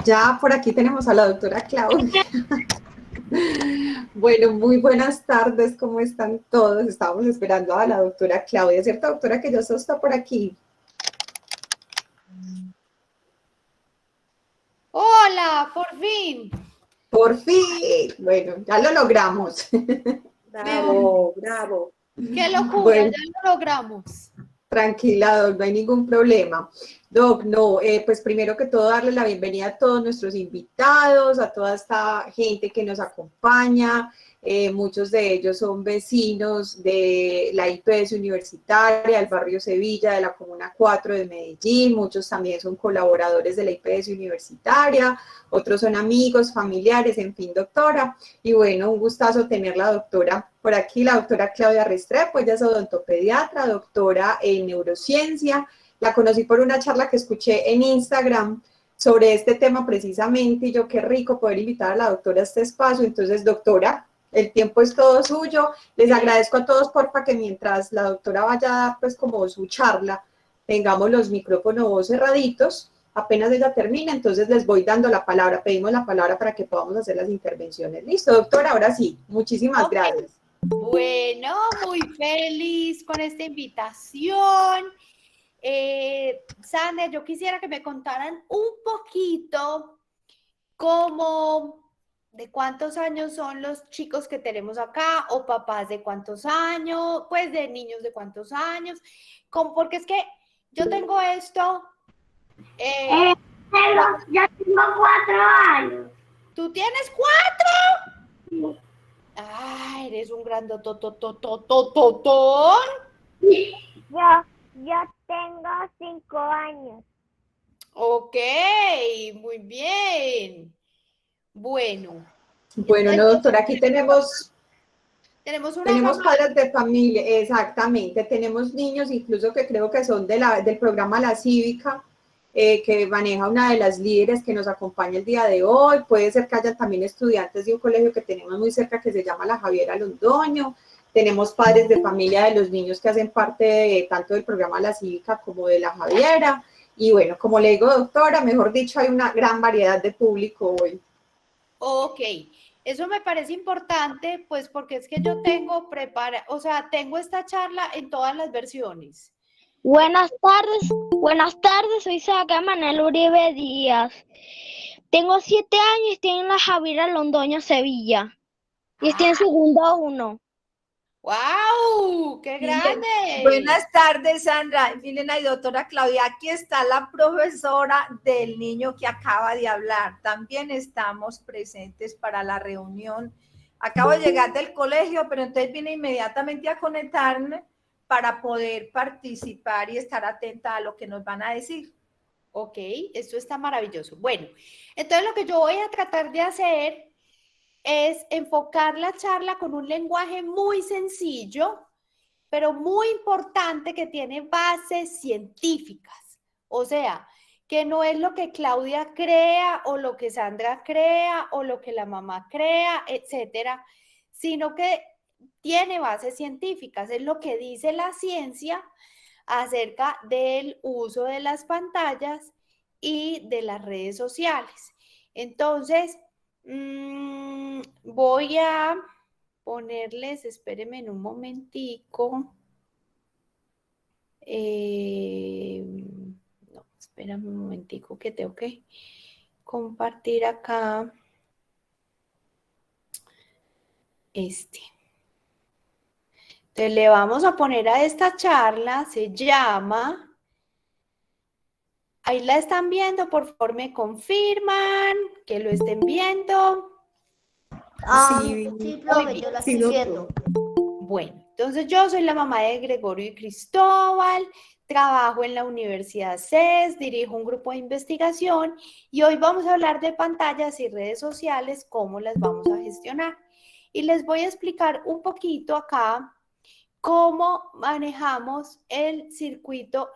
Ya por aquí tenemos a la doctora Claudia. Bueno, muy buenas tardes, ¿cómo están todos? Estábamos esperando a la doctora Claudia, ¿cierto, doctora? Que ya está por aquí. Hola, por fin. Por fin, bueno, ya lo logramos. Bravo, bravo. Qué locura, Bueno, ya lo logramos. tranquila, Doc, no hay ningún problema. Doc, no, pues primero que todo darle la bienvenida a todos nuestros invitados, a toda esta gente que nos acompaña. Muchos de ellos son vecinos de la IPS Universitaria, del barrio Sevilla, de la Comuna 4 de Medellín. Muchos también son colaboradores de la IPS Universitaria, otros son amigos, familiares, en fin, doctora. Y bueno, un gustazo tener la doctora por aquí, la doctora Claudia Restrepo. Ella es odontopediatra, doctora en neurociencia. La conocí por una charla que escuché en Instagram sobre este tema precisamente, y yo qué rico poder invitar a la doctora a este espacio. Entonces, doctora, el tiempo es todo suyo. Les agradezco a todos, porfa, que mientras la doctora vaya a dar pues como su charla, tengamos los micrófonos cerraditos. Apenas ella termina, entonces les voy dando la palabra, pedimos la palabra para que podamos hacer las intervenciones. Listo, doctora, ahora sí, muchísimas gracias. Bueno, muy feliz con esta invitación. Sandra, yo quisiera que me contaran un poquito cómo, de cuántos años son los chicos que tenemos acá, o papás de cuántos años, pues de niños de cuántos años, porque es que yo tengo esto. Pero ya tengo 4 años. ¿Tú tienes 4? Sí. Ah, eres un grandototototototón. Yo tengo 5 años. Ok, muy bien. Bueno. Bueno, no, doctora, aquí tenemos padres de familia, exactamente. Tenemos niños incluso que creo que son del programa La Cívica, que maneja una de las líderes que nos acompaña el día de hoy. Puede ser que hayan también estudiantes de un colegio que tenemos muy cerca que se llama La Javiera Londoño. Tenemos padres de familia de los niños que hacen parte tanto del programa La Cívica como de La Javiera. Y bueno, como le digo, doctora, mejor dicho, hay una gran variedad de público hoy. Ok, eso me parece importante, pues porque es que yo tengo tengo esta charla en todas las versiones. Buenas tardes, soy Saga Manuel Uribe Díaz. Tengo 7 años y estoy en la Javiera Londoño, Sevilla. Y estoy en segundo 1. ¡Wow! ¡Qué Miren, grande! buenas tardes, Sandra. Miren, ahí, doctora Claudia, aquí está la profesora del niño que acaba de hablar. También estamos presentes para la reunión. Acabo de llegar del colegio, pero entonces vine inmediatamente a conectarme para poder participar y estar atenta a lo que nos van a decir. Ok, esto está maravilloso. Bueno, entonces lo que yo voy a tratar de hacer es enfocar la charla con un lenguaje muy sencillo, pero muy importante, que tiene bases científicas. O sea, que no es lo que Claudia crea o lo que Sandra crea o lo que la mamá crea, etcétera, sino que tiene bases científicas. Es lo que dice la ciencia acerca del uso de las pantallas y de las redes sociales. Entonces, voy a ponerles, espérenme en un momentico. No, espérame un momentico que tengo que compartir acá este. Entonces le vamos a poner a esta charla, se llama, ahí la están viendo, por favor me confirman que lo estén viendo. Sí, profe, yo la estoy viendo. Bueno, entonces yo soy la mamá de Gregorio y Cristóbal, trabajo en la Universidad CES, dirijo un grupo de investigación y hoy vamos a hablar de pantallas y redes sociales, cómo las vamos a gestionar. Y les voy a explicar un poquito acá cómo manejamos el circuito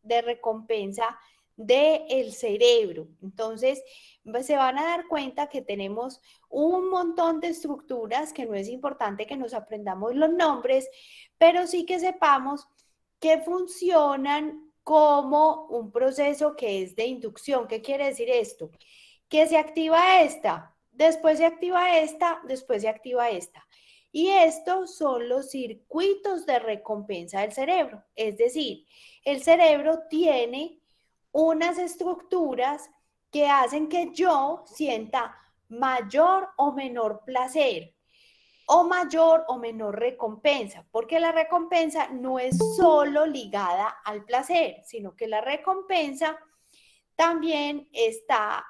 de recompensa del cerebro. Entonces, se van a dar cuenta que tenemos un montón de estructuras que no es importante que nos aprendamos los nombres, pero sí que sepamos que funcionan como un proceso que es de inducción. ¿Qué quiere decir esto? que se activa esta, después se activa esta, después se activa esta. Y estos son los circuitos de recompensa del cerebro. Es decir, el cerebro tiene unas estructuras que hacen que yo sienta mayor o menor placer o mayor o menor recompensa, porque la recompensa no es solo ligada al placer, sino que la recompensa también está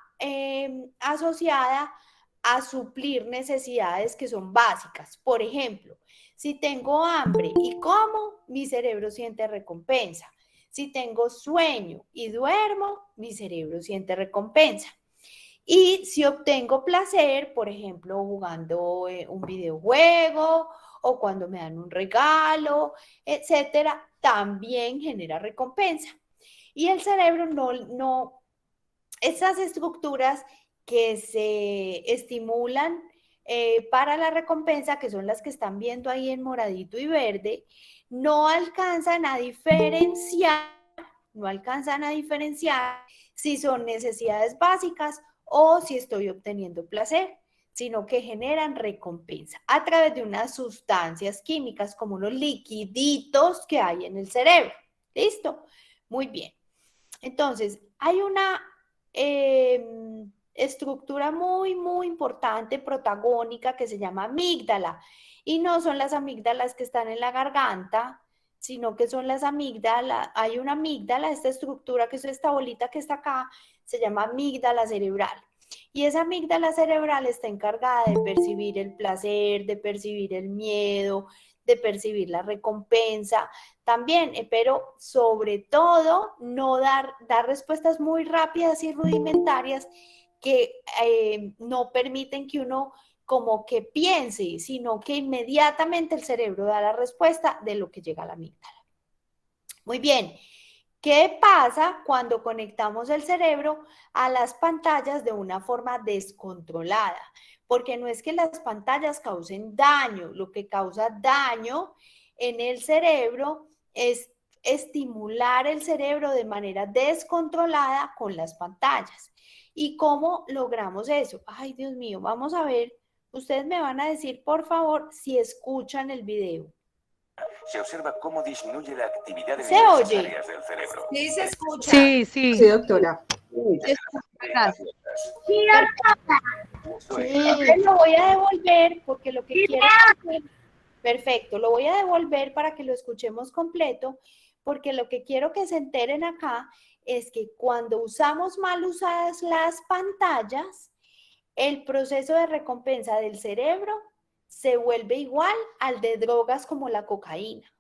asociada a suplir necesidades que son básicas. Por ejemplo, si tengo hambre y como, mi cerebro siente recompensa. Si tengo sueño y duermo, mi cerebro siente recompensa. Y si obtengo placer, por ejemplo, jugando un videojuego o cuando me dan un regalo, etcétera, también genera recompensa. Y el cerebro esas estructuras que se estimulan para la recompensa, que son las que están viendo ahí en moradito y verde, no alcanzan a diferenciar si son necesidades básicas o si estoy obteniendo placer, sino que generan recompensa a través de unas sustancias químicas como unos liquiditos que hay en el cerebro. ¿Listo? Muy bien. Entonces, hay una estructura muy, muy importante, protagónica, que se llama amígdala. Y no son las amígdalas que están en la garganta, sino que son las amígdalas. Hay una amígdala, esta estructura que es esta bolita que está acá, se llama amígdala cerebral. Y esa amígdala cerebral está encargada de percibir el placer, de percibir el miedo, de percibir la recompensa también, pero sobre todo no dar respuestas muy rápidas y rudimentarias que no permiten que uno como que piense, sino que inmediatamente el cerebro da la respuesta de lo que llega a la amígdala. Muy bien. ¿Qué pasa cuando conectamos el cerebro a las pantallas de una forma descontrolada? Porque no es que las pantallas causen daño, lo que causa daño en el cerebro es estimular el cerebro de manera descontrolada con las pantallas. ¿Y cómo logramos eso? Ay, Dios mío, vamos a ver. Ustedes me van a decir, por favor, si escuchan el video. Se observa cómo disminuye la actividad de ¿Se diversas oye? áreas del cerebro. Sí, se escucha. Sí, Sí. doctora. Gracias. Lo voy a devolver porque lo que quiero hacer, perfecto, lo voy a devolver para que lo escuchemos completo, porque lo que quiero que se enteren acá es que cuando usamos mal usadas las pantallas, el proceso de recompensa del cerebro se vuelve igual al de drogas como la cocaína.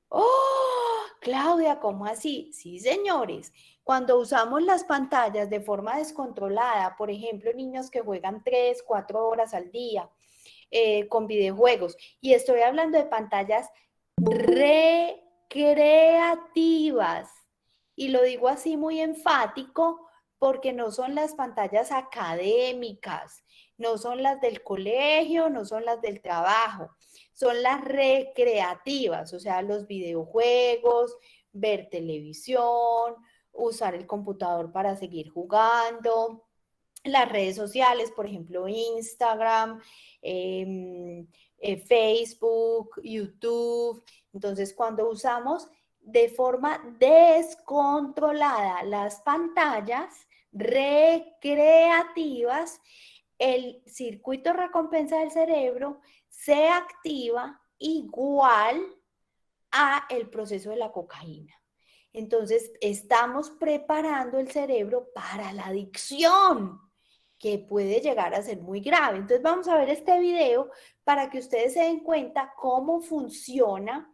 ¡Oh! Claudia, ¿cómo así? Sí, señores. Cuando usamos las pantallas de forma descontrolada, por ejemplo, niños que juegan 3, 4 horas al día con videojuegos, y estoy hablando de pantallas recreativas, y lo digo así muy enfático porque no son las pantallas académicas, no son las del colegio, no son las del trabajo, son las recreativas, o sea, los videojuegos, ver televisión, usar el computador para seguir jugando, las redes sociales, por ejemplo, Instagram, Facebook, YouTube. Entonces, cuando usamos de forma descontrolada las pantallas recreativas, el circuito de recompensa del cerebro se activa igual a el proceso de la cocaína. Entonces, estamos preparando el cerebro para la adicción, que puede llegar a ser muy grave. Entonces, vamos a ver este video para que ustedes se den cuenta cómo funciona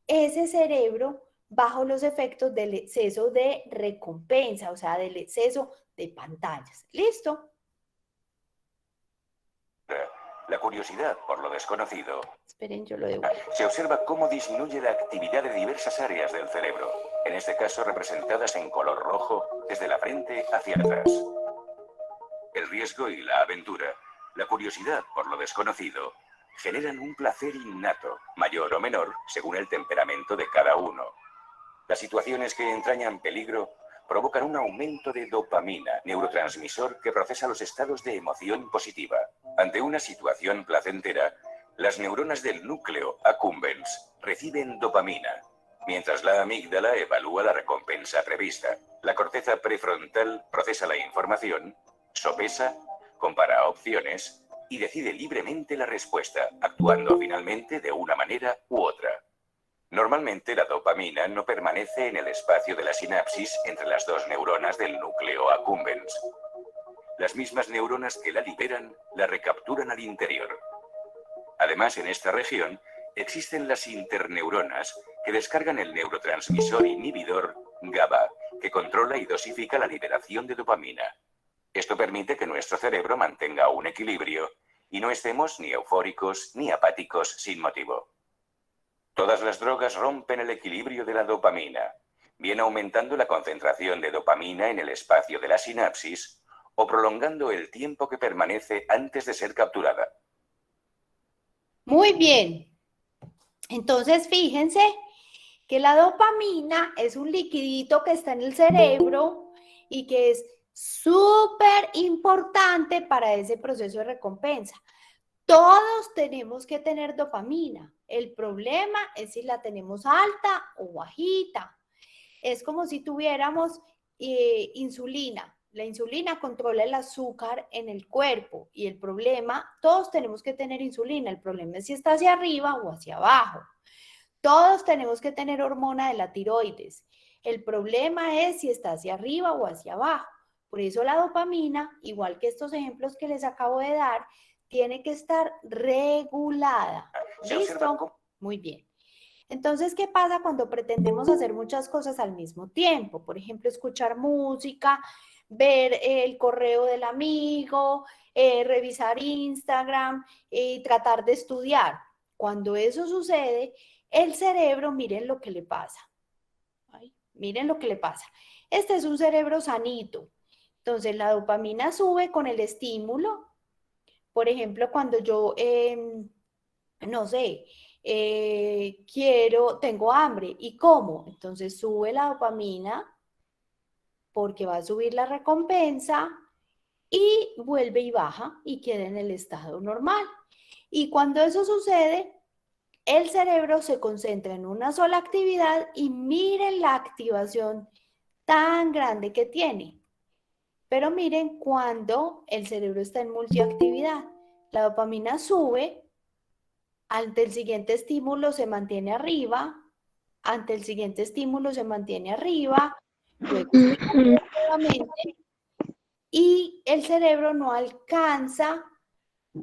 ese cerebro bajo los efectos del exceso de recompensa, o sea, del exceso de pantallas. ¿Listo? La curiosidad por lo desconocido. Esperen, yo lo devuelvo. Se observa cómo disminuye la actividad de diversas áreas del cerebro, en este caso representadas en color rojo desde la frente hacia atrás. El riesgo y la aventura, la curiosidad por lo desconocido, generan un placer innato, mayor o menor según el temperamento de cada uno. Las situaciones que entrañan peligro provocan un aumento de dopamina, neurotransmisor que procesa los estados de emoción positiva. Ante una situación placentera, las neuronas del núcleo accumbens reciben dopamina, mientras la amígdala evalúa la recompensa prevista. La corteza prefrontal procesa la información, sopesa, compara opciones y decide libremente la respuesta, actuando finalmente de una manera u otra. Normalmente la dopamina no permanece en el espacio de la sinapsis entre las dos neuronas del núcleo accumbens. Las mismas neuronas que la liberan la recapturan al interior. Además, en esta región existen las interneuronas que descargan el neurotransmisor inhibidor GABA, que controla y dosifica la liberación de dopamina. Esto permite que nuestro cerebro mantenga un equilibrio y no estemos ni eufóricos ni apáticos sin motivo. Todas las drogas rompen el equilibrio de la dopamina, bien aumentando la concentración de dopamina en el espacio de la sinapsis o prolongando el tiempo que permanece antes de ser capturada. Muy bien. Entonces, fíjense que la dopamina es un liquidito que está en el cerebro y que es súper importante para ese proceso de recompensa. Todos tenemos que tener dopamina. El problema es si la tenemos alta o bajita. Es como si tuviéramos insulina. La insulina controla el azúcar en el cuerpo y el problema, todos tenemos que tener insulina. El problema es si está hacia arriba o hacia abajo. Todos tenemos que tener hormona de la tiroides. El problema es si está hacia arriba o hacia abajo. Por eso la dopamina, igual que estos ejemplos que les acabo de dar, tiene que estar regulada. ¿Listo? Muy bien. Entonces, ¿qué pasa cuando pretendemos hacer muchas cosas al mismo tiempo? Por ejemplo, escuchar música, ver el correo del amigo, revisar Instagram y tratar de estudiar. Cuando eso sucede, el cerebro, miren lo que le pasa. Ay, miren lo que le pasa. Este es un cerebro sanito. Entonces, la dopamina sube con el estímulo. Por ejemplo, cuando yo, no sé, tengo hambre y como, entonces sube la dopamina porque va a subir la recompensa y vuelve y baja y queda en el estado normal. Y cuando eso sucede, el cerebro se concentra en una sola actividad y miren la activación tan grande que tiene. Pero miren cuando el cerebro está en multiactividad. La dopamina sube, ante el siguiente estímulo se mantiene arriba, ante el siguiente estímulo se mantiene arriba, luego nuevamente, y el cerebro no alcanza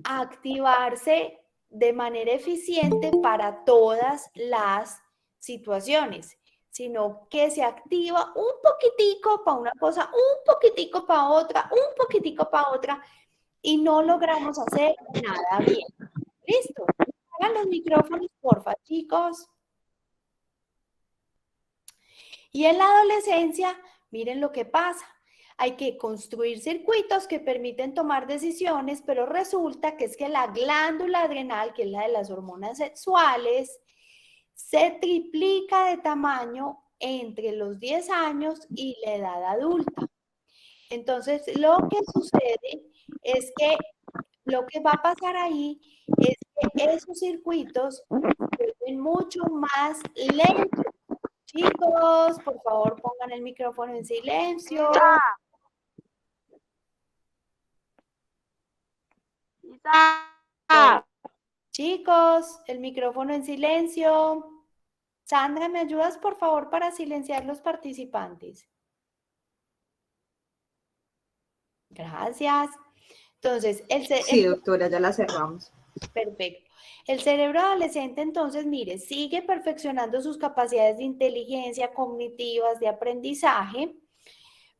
a activarse de manera eficiente para todas las situaciones, sino que se activa un poquitico para una cosa, un poquitico para otra, un poquitico para otra, y no logramos hacer nada bien. ¿Listo? Hagan los micrófonos, porfa, chicos. Y en la adolescencia, miren lo que pasa. Hay que construir circuitos que permiten tomar decisiones, pero resulta que es que la glándula adrenal, que es la de las hormonas sexuales, se triplica de tamaño entre los 10 años y la edad adulta. Entonces, lo que sucede es que lo que va a pasar ahí es que esos circuitos se vuelven mucho más lentos. Chicos, por favor, pongan el micrófono en silencio. Chicos, el micrófono en silencio. Sandra, ¿me ayudas, por favor, para silenciar los participantes? Gracias. Entonces, Sí, doctora, ya la cerramos. Perfecto. El cerebro adolescente, entonces, mire, sigue perfeccionando sus capacidades de inteligencia cognitivas, de aprendizaje,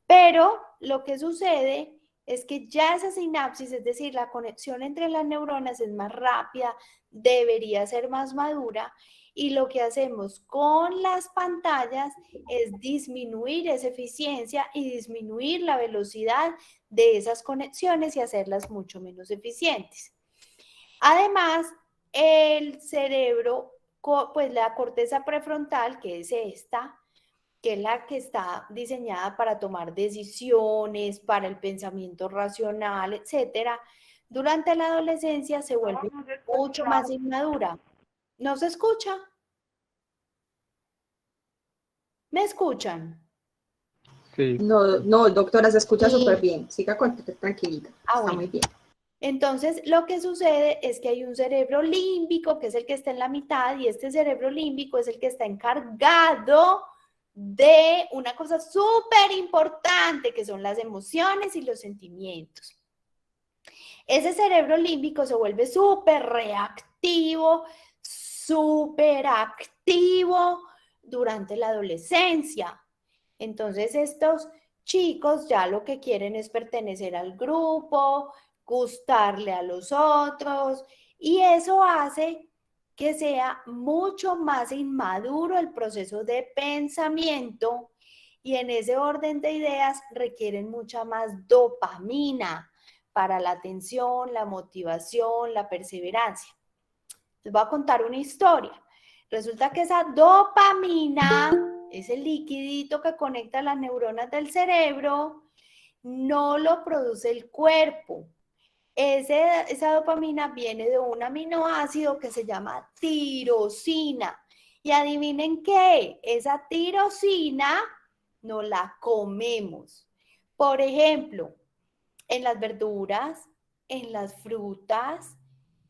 pero lo que sucede es que ya esa sinapsis, es decir, la conexión entre las neuronas es más rápida, debería ser más madura, y lo que hacemos con las pantallas es disminuir esa eficiencia y disminuir la velocidad de esas conexiones y hacerlas mucho menos eficientes. Además, el cerebro, pues la corteza prefrontal, que es esta, que es la que está diseñada para tomar decisiones, para el pensamiento racional, etcétera, durante la adolescencia se vuelve mucho más inmadura. ¿No se escucha? ¿Me escuchan? Sí. No, no, doctora, se escucha Sí. súper bien. Siga tranquilita. Está bueno. muy bien. Entonces, lo que sucede es que hay un cerebro límbico, que es el que está en la mitad, y este cerebro límbico es el que está encargado de una cosa súper importante, que son las emociones y los sentimientos. Ese cerebro límbico se vuelve súper reactivo, súper activo durante la adolescencia. Entonces, estos chicos ya lo que quieren es pertenecer al grupo, gustarle a los otros, y eso hace que sea mucho más inmaduro el proceso de pensamiento, y en ese orden de ideas requieren mucha más dopamina para la atención, la motivación, la perseverancia. Les voy a contar una historia. Resulta que esa dopamina, ese liquidito que conecta las neuronas del cerebro, no lo produce el cuerpo. Esa dopamina viene de un aminoácido que se llama tirosina. Y adivinen qué, esa tirosina no la comemos. Por ejemplo, en las verduras, en las frutas,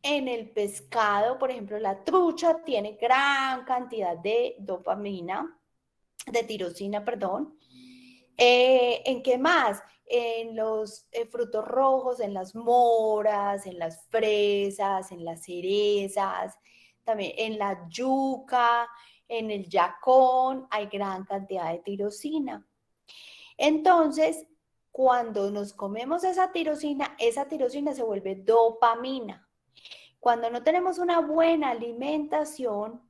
en el pescado, por ejemplo, la trucha tiene gran cantidad de dopamina, de tirosina, perdón. ¿En qué más? En los frutos rojos, en las moras, en las fresas, en las cerezas, también en la yuca, en el yacón, hay gran cantidad de tirosina. Entonces, cuando nos comemos esa tirosina se vuelve dopamina. Cuando no tenemos una buena alimentación,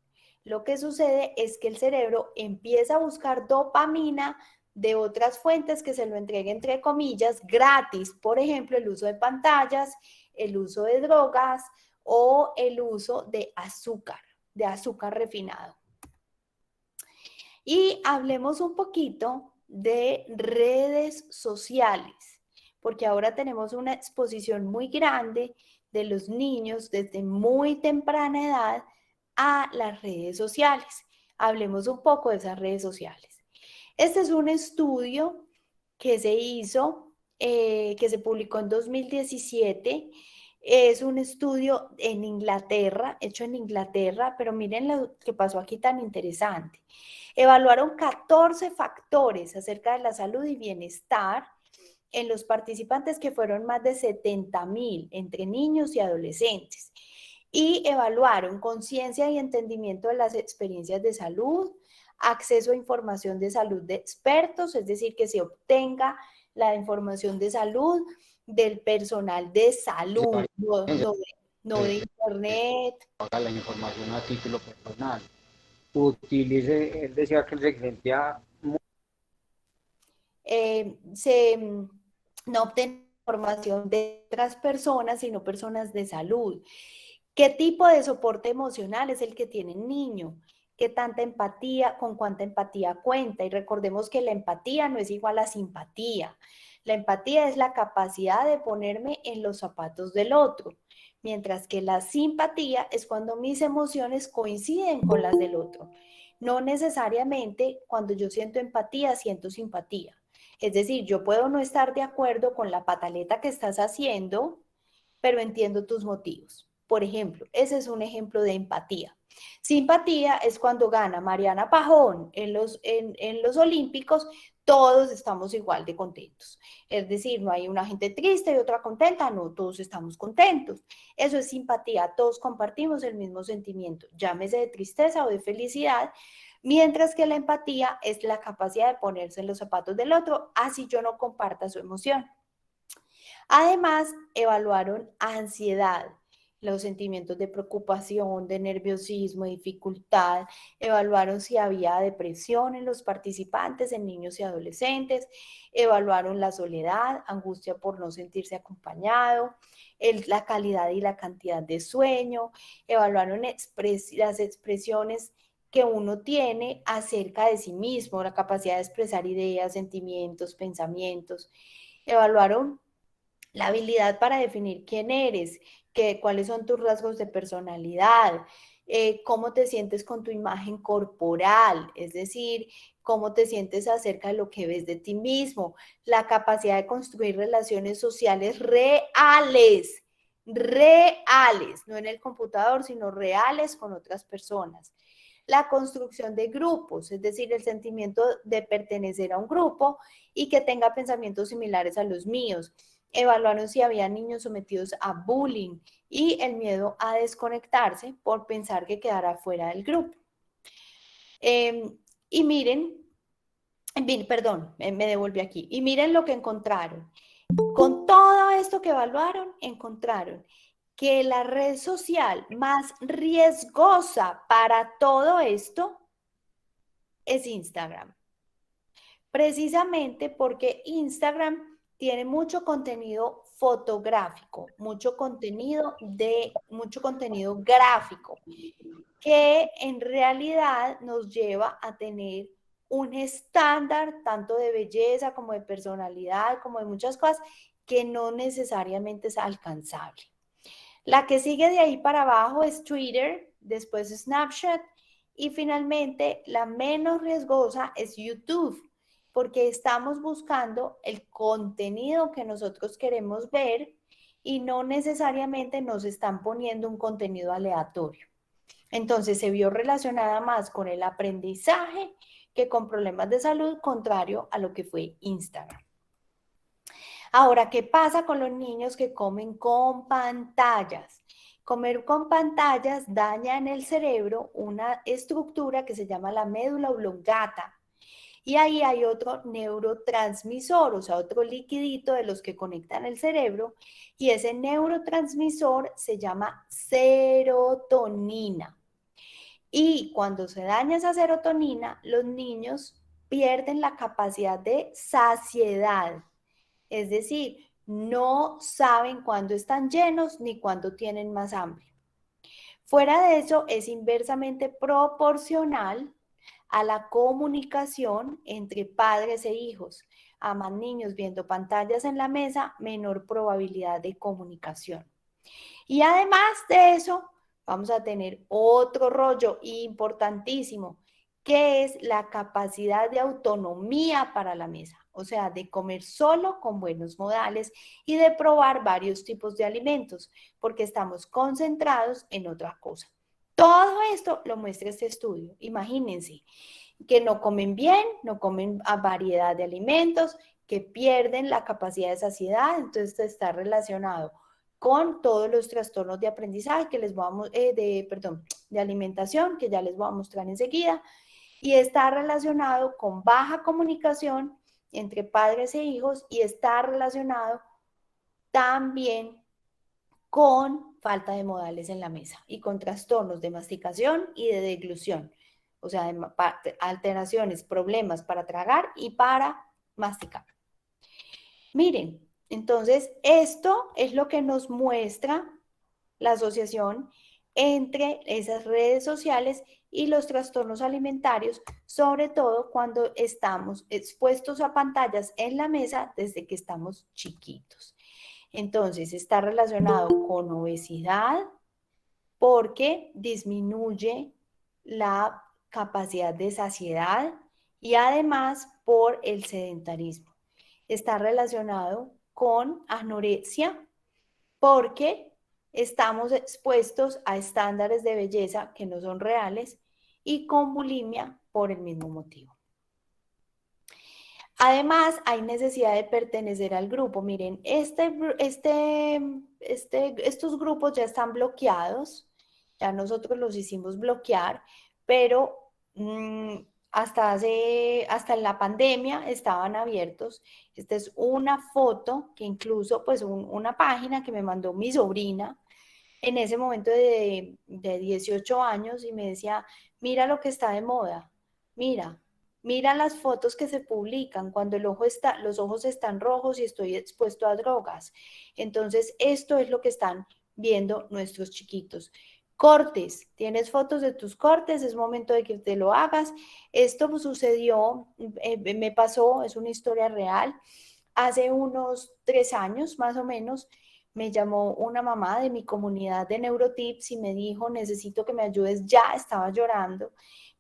lo que sucede es que el cerebro empieza a buscar dopamina de otras fuentes que se lo entreguen, entre comillas, gratis. Por ejemplo, el uso de pantallas, el uso de drogas o el uso de azúcar refinado. Y hablemos un poquito de redes sociales, porque ahora tenemos una exposición muy grande de los niños desde muy temprana edad a las redes sociales. Hablemos un poco de esas redes sociales. Este es un estudio que se hizo, que se publicó en 2017. Es un estudio en Inglaterra, hecho en Inglaterra, pero miren lo que pasó aquí tan interesante. Evaluaron 14 factores acerca de la salud y bienestar en los participantes, que fueron más de 70,000 entre niños y adolescentes, y evaluaron conciencia y entendimiento de las experiencias de salud, acceso a información de salud de expertos, es decir, que se obtenga la información de salud del personal de salud, no de internet. La información a título personal. Utilice, él decía que él se sentía No obtener información de otras personas, sino personas de salud. ¿Qué tipo de soporte emocional es el que tiene el niño? ¿Qué tanta empatía, con cuánta empatía cuenta? Y recordemos que la empatía no es igual a simpatía. La empatía es la capacidad de ponerme en los zapatos del otro, mientras que la simpatía es cuando mis emociones coinciden con las del otro. No necesariamente cuando yo siento empatía, siento simpatía. Es decir, yo puedo no estar de acuerdo con la pataleta que estás haciendo, pero entiendo tus motivos. Por ejemplo, ese es un ejemplo de empatía. Simpatía es cuando gana Mariana Pajón en los Olímpicos, todos estamos igual de contentos. Es decir, no hay una gente triste y otra contenta, no, todos estamos contentos. Eso es simpatía, todos compartimos el mismo sentimiento, llámese de tristeza o de felicidad, mientras que la empatía es la capacidad de ponerse en los zapatos del otro, así yo no comparta su emoción. Además, evaluaron ansiedad, los sentimientos de preocupación, de nerviosismo, dificultad. Evaluaron si había depresión en los participantes, en niños y adolescentes. Evaluaron la soledad, angustia por no sentirse acompañado, la calidad y la cantidad de sueño. Evaluaron las expresiones que uno tiene acerca de sí mismo, la capacidad de expresar ideas, sentimientos, pensamientos. Evaluaron la habilidad para definir quién eres, cuáles son tus rasgos de personalidad, cómo te sientes con tu imagen corporal, es decir, cómo te sientes acerca de lo que ves de ti mismo, la capacidad de construir relaciones sociales reales, no en el computador, sino reales con otras personas. La construcción de grupos, es decir, el sentimiento de pertenecer a un grupo y que tenga pensamientos similares a los míos. Evaluaron si había niños sometidos a bullying y el miedo a desconectarse por pensar que quedará fuera del grupo. Y miren, perdón, me devolví aquí. Y miren lo que encontraron. Con todo esto que evaluaron, encontraron que la red social más riesgosa para todo esto es Instagram. Precisamente porque Instagram tiene mucho contenido fotográfico, mucho contenido gráfico, que en realidad nos lleva a tener un estándar tanto de belleza como de personalidad, como de muchas cosas, que no necesariamente es alcanzable. La que sigue de ahí para abajo es Twitter, después Snapchat y finalmente la menos riesgosa es YouTube, porque estamos buscando el contenido que nosotros queremos ver y no necesariamente nos están poniendo un contenido aleatorio. Entonces se vio relacionada más con el aprendizaje que con problemas de salud, contrario a lo que fue Instagram. Ahora, ¿qué pasa con los niños que comen con pantallas? Comer con pantallas daña en el cerebro una estructura que se llama la médula oblongata. Y ahí hay otro neurotransmisor, o sea, otro liquidito de los que conectan el cerebro, y ese neurotransmisor se llama serotonina. Y cuando se daña esa serotonina, los niños pierden la capacidad de saciedad, es decir, no saben cuándo están llenos ni cuándo tienen más hambre. Fuera de eso, es inversamente proporcional a la comunicación entre padres e hijos. A más niños viendo pantallas en la mesa, menor probabilidad de comunicación. Y además de eso, vamos a tener otro rollo importantísimo, que es la capacidad de autonomía para la mesa, o sea, de comer solo con buenos modales y de probar varios tipos de alimentos, porque estamos concentrados en otra cosa. Todo esto lo muestra este estudio. Imagínense que no comen bien, no comen a variedad de alimentos, que pierden la capacidad de saciedad, entonces esto está relacionado con todos los trastornos de aprendizaje que les vamos, de alimentación, que ya les voy a mostrar enseguida, y está relacionado con baja comunicación entre padres e hijos y está relacionado también con falta de modales en la mesa y con trastornos de masticación y de deglución, o sea, alteraciones, problemas para tragar y para masticar. Miren, entonces esto es lo que nos muestra la asociación entre esas redes sociales y los trastornos alimentarios, sobre todo cuando estamos expuestos a pantallas en la mesa desde que estamos chiquitos. Entonces, está relacionado con obesidad porque disminuye la capacidad de saciedad y además por el sedentarismo. Está relacionado con anorexia porque estamos expuestos a estándares de belleza que no son reales y con bulimia por el mismo motivo. Además, hay necesidad de pertenecer al grupo. Miren, estos grupos ya están bloqueados, ya nosotros los hicimos bloquear, pero hasta en la pandemia estaban abiertos. Esta es una foto que incluso, pues una página que me mandó mi sobrina en ese momento de 18 años y me decía, mira lo que está de moda, mira las fotos que se publican cuando los ojos están rojos y estoy expuesto a drogas. Entonces, esto es lo que están viendo nuestros chiquitos. Cortes, tienes fotos de tus cortes, es momento de que te lo hagas. Esto sucedió, me pasó, es una historia real. Hace unos 3 años más o menos me llamó una mamá de mi comunidad de Neurotips y me dijo, necesito que me ayudes ya, estaba llorando.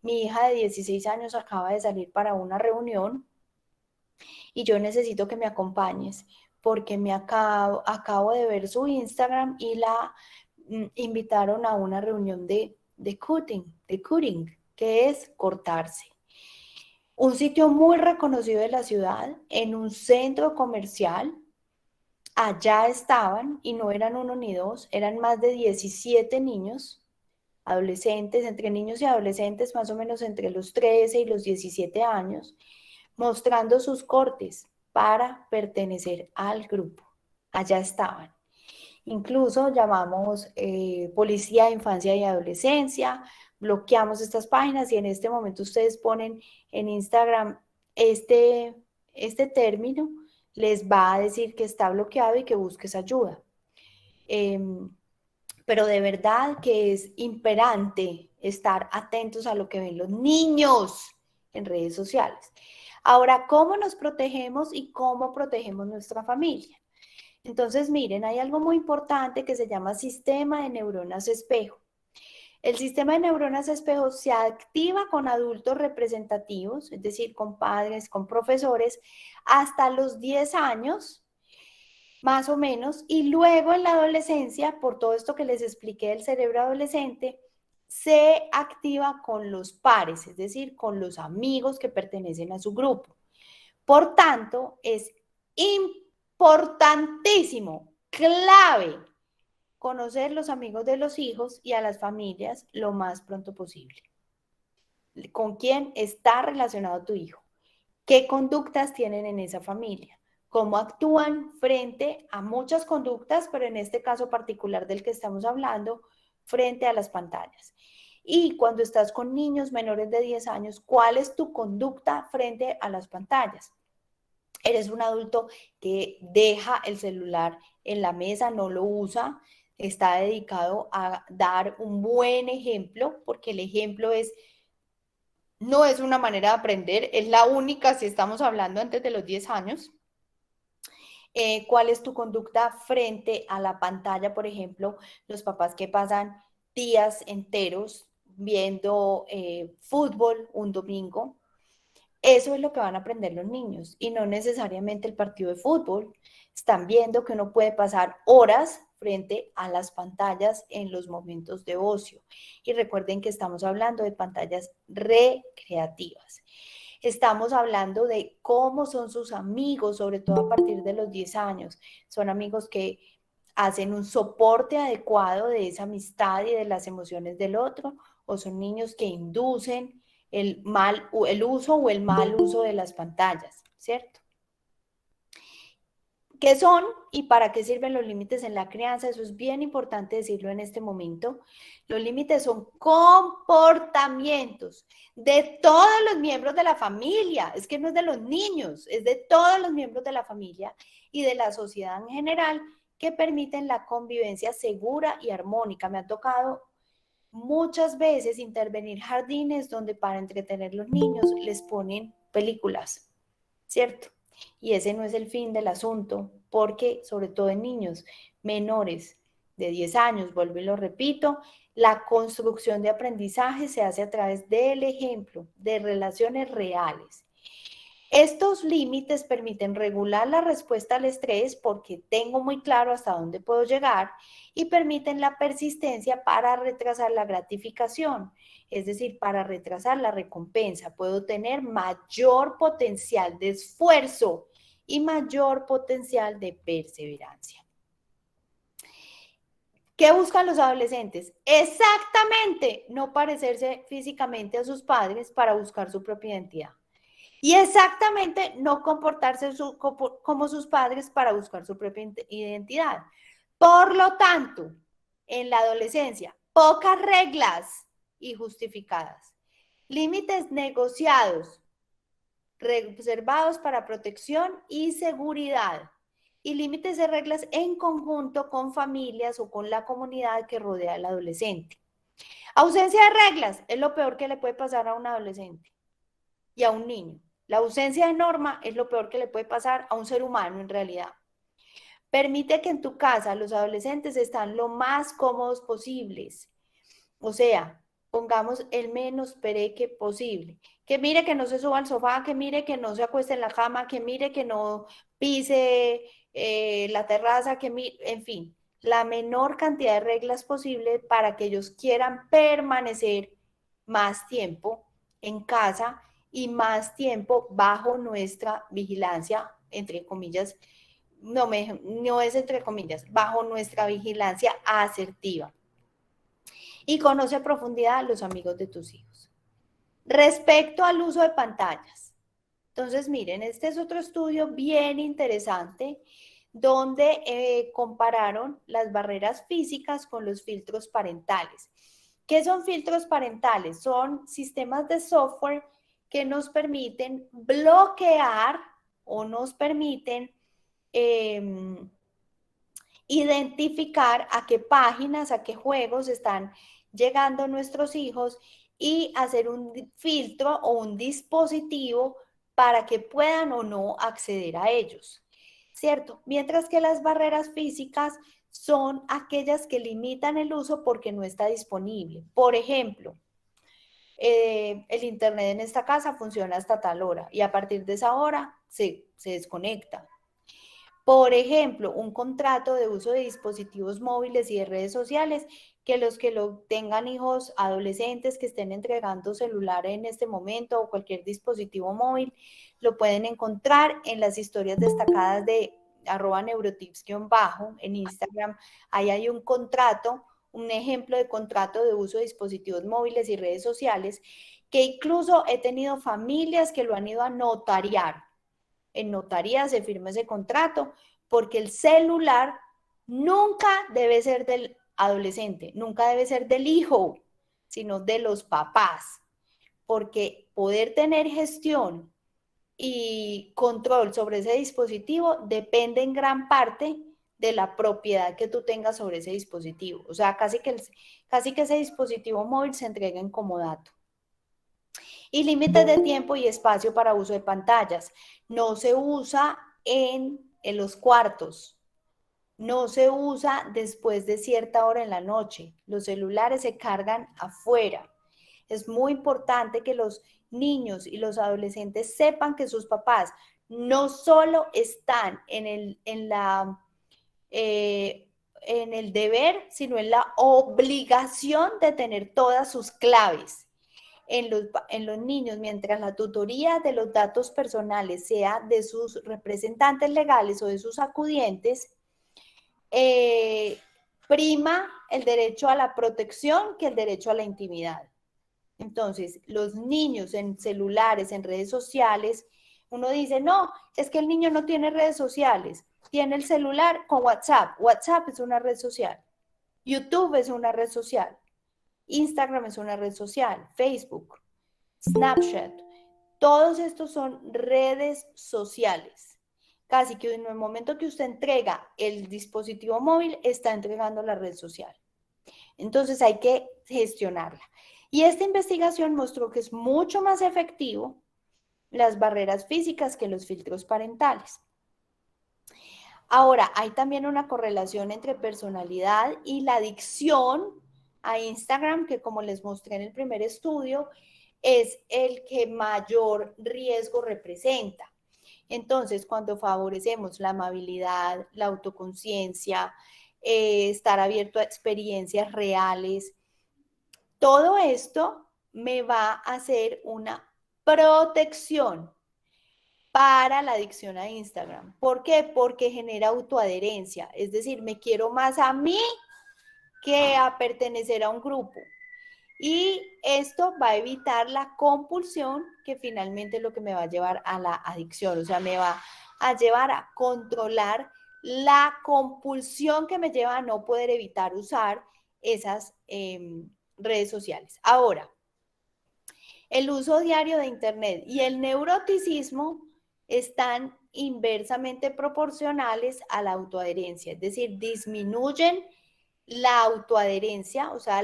Mi hija de 16 años acaba de salir para una reunión y yo necesito que me acompañes porque acabo de ver su Instagram y la invitaron a una reunión de cutting, que es cortarse. Un sitio muy reconocido de la ciudad, en un centro comercial. Allá estaban, y no eran uno ni dos, eran más de 17 niños, adolescentes, entre niños y adolescentes, más o menos entre los 13 y los 17 años, mostrando sus cortes para pertenecer al grupo. Allá estaban. Incluso llamamos Policía de Infancia y Adolescencia, bloqueamos estas páginas y en este momento ustedes ponen en Instagram este término, les va a decir que está bloqueado y que busques ayuda. Pero de verdad que es imperante estar atentos a lo que ven los niños en redes sociales. Ahora, ¿cómo nos protegemos y cómo protegemos nuestra familia? Entonces, miren, hay algo muy importante que se llama sistema de neuronas espejo. El sistema de neuronas espejo se activa con adultos representativos, es decir, con padres, con profesores, hasta los 10 años, más o menos, y luego en la adolescencia, por todo esto que les expliqué del cerebro adolescente, se activa con los pares, es decir, con los amigos que pertenecen a su grupo. Por tanto, es importantísimo, clave, conocer los amigos de los hijos y a las familias lo más pronto posible. ¿Con quién está relacionado tu hijo? ¿Qué conductas tienen en esa familia? ¿Cómo actúan frente a muchas conductas, pero en este caso particular del que estamos hablando, frente a las pantallas? Y cuando estás con niños menores de 10 años, ¿cuál es tu conducta frente a las pantallas? Eres un adulto que deja el celular en la mesa, no lo usa, está dedicado a dar un buen ejemplo, porque el ejemplo no es una manera de aprender, es la única si estamos hablando antes de los 10 años. ¿Cuál es tu conducta frente a la pantalla? Por ejemplo, los papás que pasan días enteros viendo fútbol un domingo. Eso es lo que van a aprender los niños y no necesariamente el partido de fútbol. Están viendo que uno puede pasar horas frente a las pantallas en los momentos de ocio. Y recuerden que estamos hablando de pantallas recreativas. Estamos hablando de cómo son sus amigos, sobre todo a partir de los 10 años. Son amigos que hacen un soporte adecuado de esa amistad y de las emociones del otro, o son niños que inducen el uso o el mal uso de las pantallas, ¿cierto? ¿Qué son y para qué sirven los límites en la crianza? Eso es bien importante decirlo en este momento. Los límites son comportamientos de todos los miembros de la familia. Es que no es de los niños, es de todos los miembros de la familia y de la sociedad en general que permiten la convivencia segura y armónica. Me ha tocado muchas veces intervenir jardines donde para entretener a los niños les ponen películas, ¿cierto? Y ese no es el fin del asunto, porque sobre todo en niños menores de 10 años, vuelvo y lo repito, la construcción de aprendizaje se hace a través del ejemplo, de relaciones reales. Estos límites permiten regular la respuesta al estrés porque tengo muy claro hasta dónde puedo llegar y permiten la persistencia para retrasar la gratificación, es decir, para retrasar la recompensa. Puedo tener mayor potencial de esfuerzo y mayor potencial de perseverancia. ¿Qué buscan los adolescentes? Exactamente, no parecerse físicamente a sus padres para buscar su propia identidad. Y exactamente no comportarse como sus padres para buscar su propia identidad. Por lo tanto, en la adolescencia, pocas reglas y justificadas. Límites negociados, reservados para protección y seguridad. Y límites de reglas en conjunto con familias o con la comunidad que rodea al adolescente. Ausencia de reglas es lo peor que le puede pasar a un adolescente y a un niño. La ausencia de norma es lo peor que le puede pasar a un ser humano en realidad. Permite que en tu casa los adolescentes estén lo más cómodos posibles. O sea, pongamos el menos pereque posible. Que mire que no se suba al sofá, que mire que no se acueste en la cama, que mire que no pise la terraza, que mire, en fin, la menor cantidad de reglas posible para que ellos quieran permanecer más tiempo en casa y más tiempo bajo nuestra vigilancia, entre comillas, no es entre comillas, bajo nuestra vigilancia asertiva. Y conoce a profundidad los amigos de tus hijos. Respecto al uso de pantallas. Entonces, miren, este es otro estudio bien interesante donde compararon las barreras físicas con los filtros parentales. ¿Qué son filtros parentales? Son sistemas de software que nos permiten bloquear o nos permiten identificar a qué páginas, a qué juegos están llegando nuestros hijos y hacer un filtro o un dispositivo para que puedan o no acceder a ellos, ¿cierto? Mientras que las barreras físicas son aquellas que limitan el uso porque no está disponible. Por ejemplo, el internet en esta casa funciona hasta tal hora y a partir de esa hora se desconecta. Por ejemplo, un contrato de uso de dispositivos móviles y de redes sociales, que los que lo tengan hijos adolescentes que estén entregando celular en este momento o cualquier dispositivo móvil, lo pueden encontrar en las historias destacadas de @neurotips_ en Instagram. Ahí hay un contrato, un ejemplo de contrato de uso de dispositivos móviles y redes sociales, que incluso he tenido familias que lo han ido a notariar. En notaría se firma ese contrato, porque el celular nunca debe ser del adolescente, nunca debe ser del hijo, sino de los papás, porque poder tener gestión y control sobre ese dispositivo depende en gran parte de la propiedad que tú tengas sobre ese dispositivo. O sea, casi que ese dispositivo móvil se entrega en comodato. Y límites de tiempo y espacio para uso de pantallas. No se usa en los cuartos. No se usa después de cierta hora en la noche. Los celulares se cargan afuera. Es muy importante que los niños y los adolescentes sepan que sus papás no solo están en el deber, sino en la obligación de tener todas sus claves. En los niños, mientras la tutoría de los datos personales sea de sus representantes legales o de sus acudientes, prima el derecho a la protección que el derecho a la intimidad. Entonces, los niños en celulares, en redes sociales, uno dice, no, es que el niño no tiene redes sociales, tiene el celular con WhatsApp. WhatsApp es una red social, YouTube es una red social, Instagram es una red social, Facebook, Snapchat, todos estos son redes sociales. Casi que en el momento que usted entrega el dispositivo móvil, está entregando la red social. Entonces hay que gestionarla. Y esta investigación mostró que es mucho más efectivo las barreras físicas que los filtros parentales. Ahora, hay también una correlación entre personalidad y la adicción a Instagram, que como les mostré en el primer estudio, es el que mayor riesgo representa. Entonces, cuando favorecemos la amabilidad, la autoconciencia, estar abierto a experiencias reales, todo esto me va a hacer una protección para la adicción a Instagram. ¿Por qué? Porque genera autoadherencia, es decir, me quiero más a mí que a pertenecer a un grupo. Y esto va a evitar la compulsión, que finalmente es lo que me va a llevar a la adicción, o sea, me va a llevar a controlar la compulsión que me lleva a no poder evitar usar esas redes sociales. Ahora, el uso diario de Internet y el neuroticismo están inversamente proporcionales a la autoadherencia, es decir, disminuyen la autoadherencia, o sea,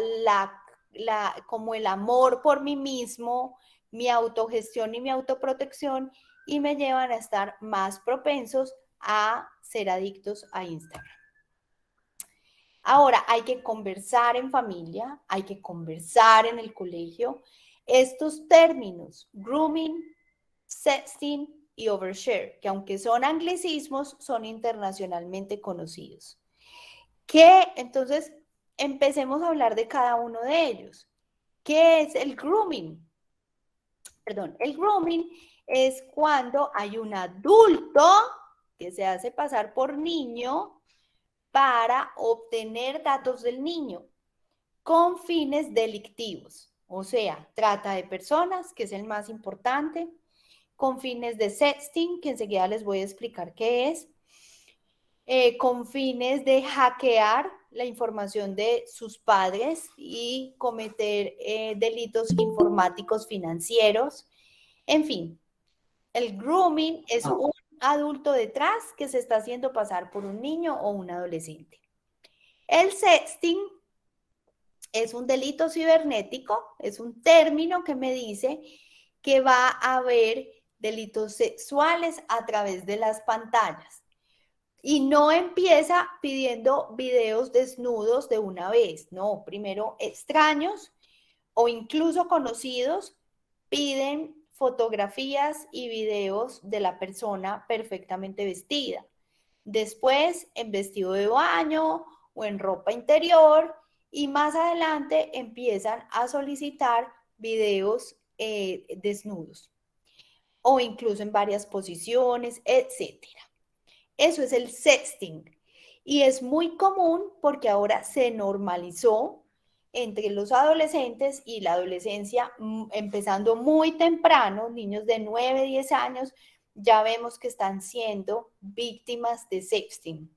como el amor por mí mismo, mi autogestión y mi autoprotección, y me llevan a estar más propensos a ser adictos a Instagram. Ahora, hay que conversar en familia, hay que conversar en el colegio. Estos términos, grooming, sexting y overshare, que aunque son anglicismos, son internacionalmente conocidos. Entonces, empecemos a hablar de cada uno de ellos. ¿Qué es el grooming? Perdón, el grooming es cuando hay un adulto que se hace pasar por niño para obtener datos del niño con fines delictivos. O sea, trata de personas, que es el más importante, con fines de sexting, que enseguida les voy a explicar qué es, con fines de hackear la información de sus padres y cometer delitos informáticos financieros. En fin, el grooming es un adulto detrás que se está haciendo pasar por un niño o un adolescente. El sexting es un delito cibernético, es un término que me dice que va a haber delitos sexuales a través de las pantallas. Y no empieza pidiendo videos desnudos de una vez, no, primero extraños o incluso conocidos piden fotografías y videos de la persona perfectamente vestida. Después en vestido de baño o en ropa interior, y más adelante empiezan a solicitar videos desnudos o incluso en varias posiciones, etcétera. Eso es el sexting y es muy común porque ahora se normalizó entre los adolescentes y la adolescencia, empezando muy temprano, niños de 9, 10 años, ya vemos que están siendo víctimas de sexting.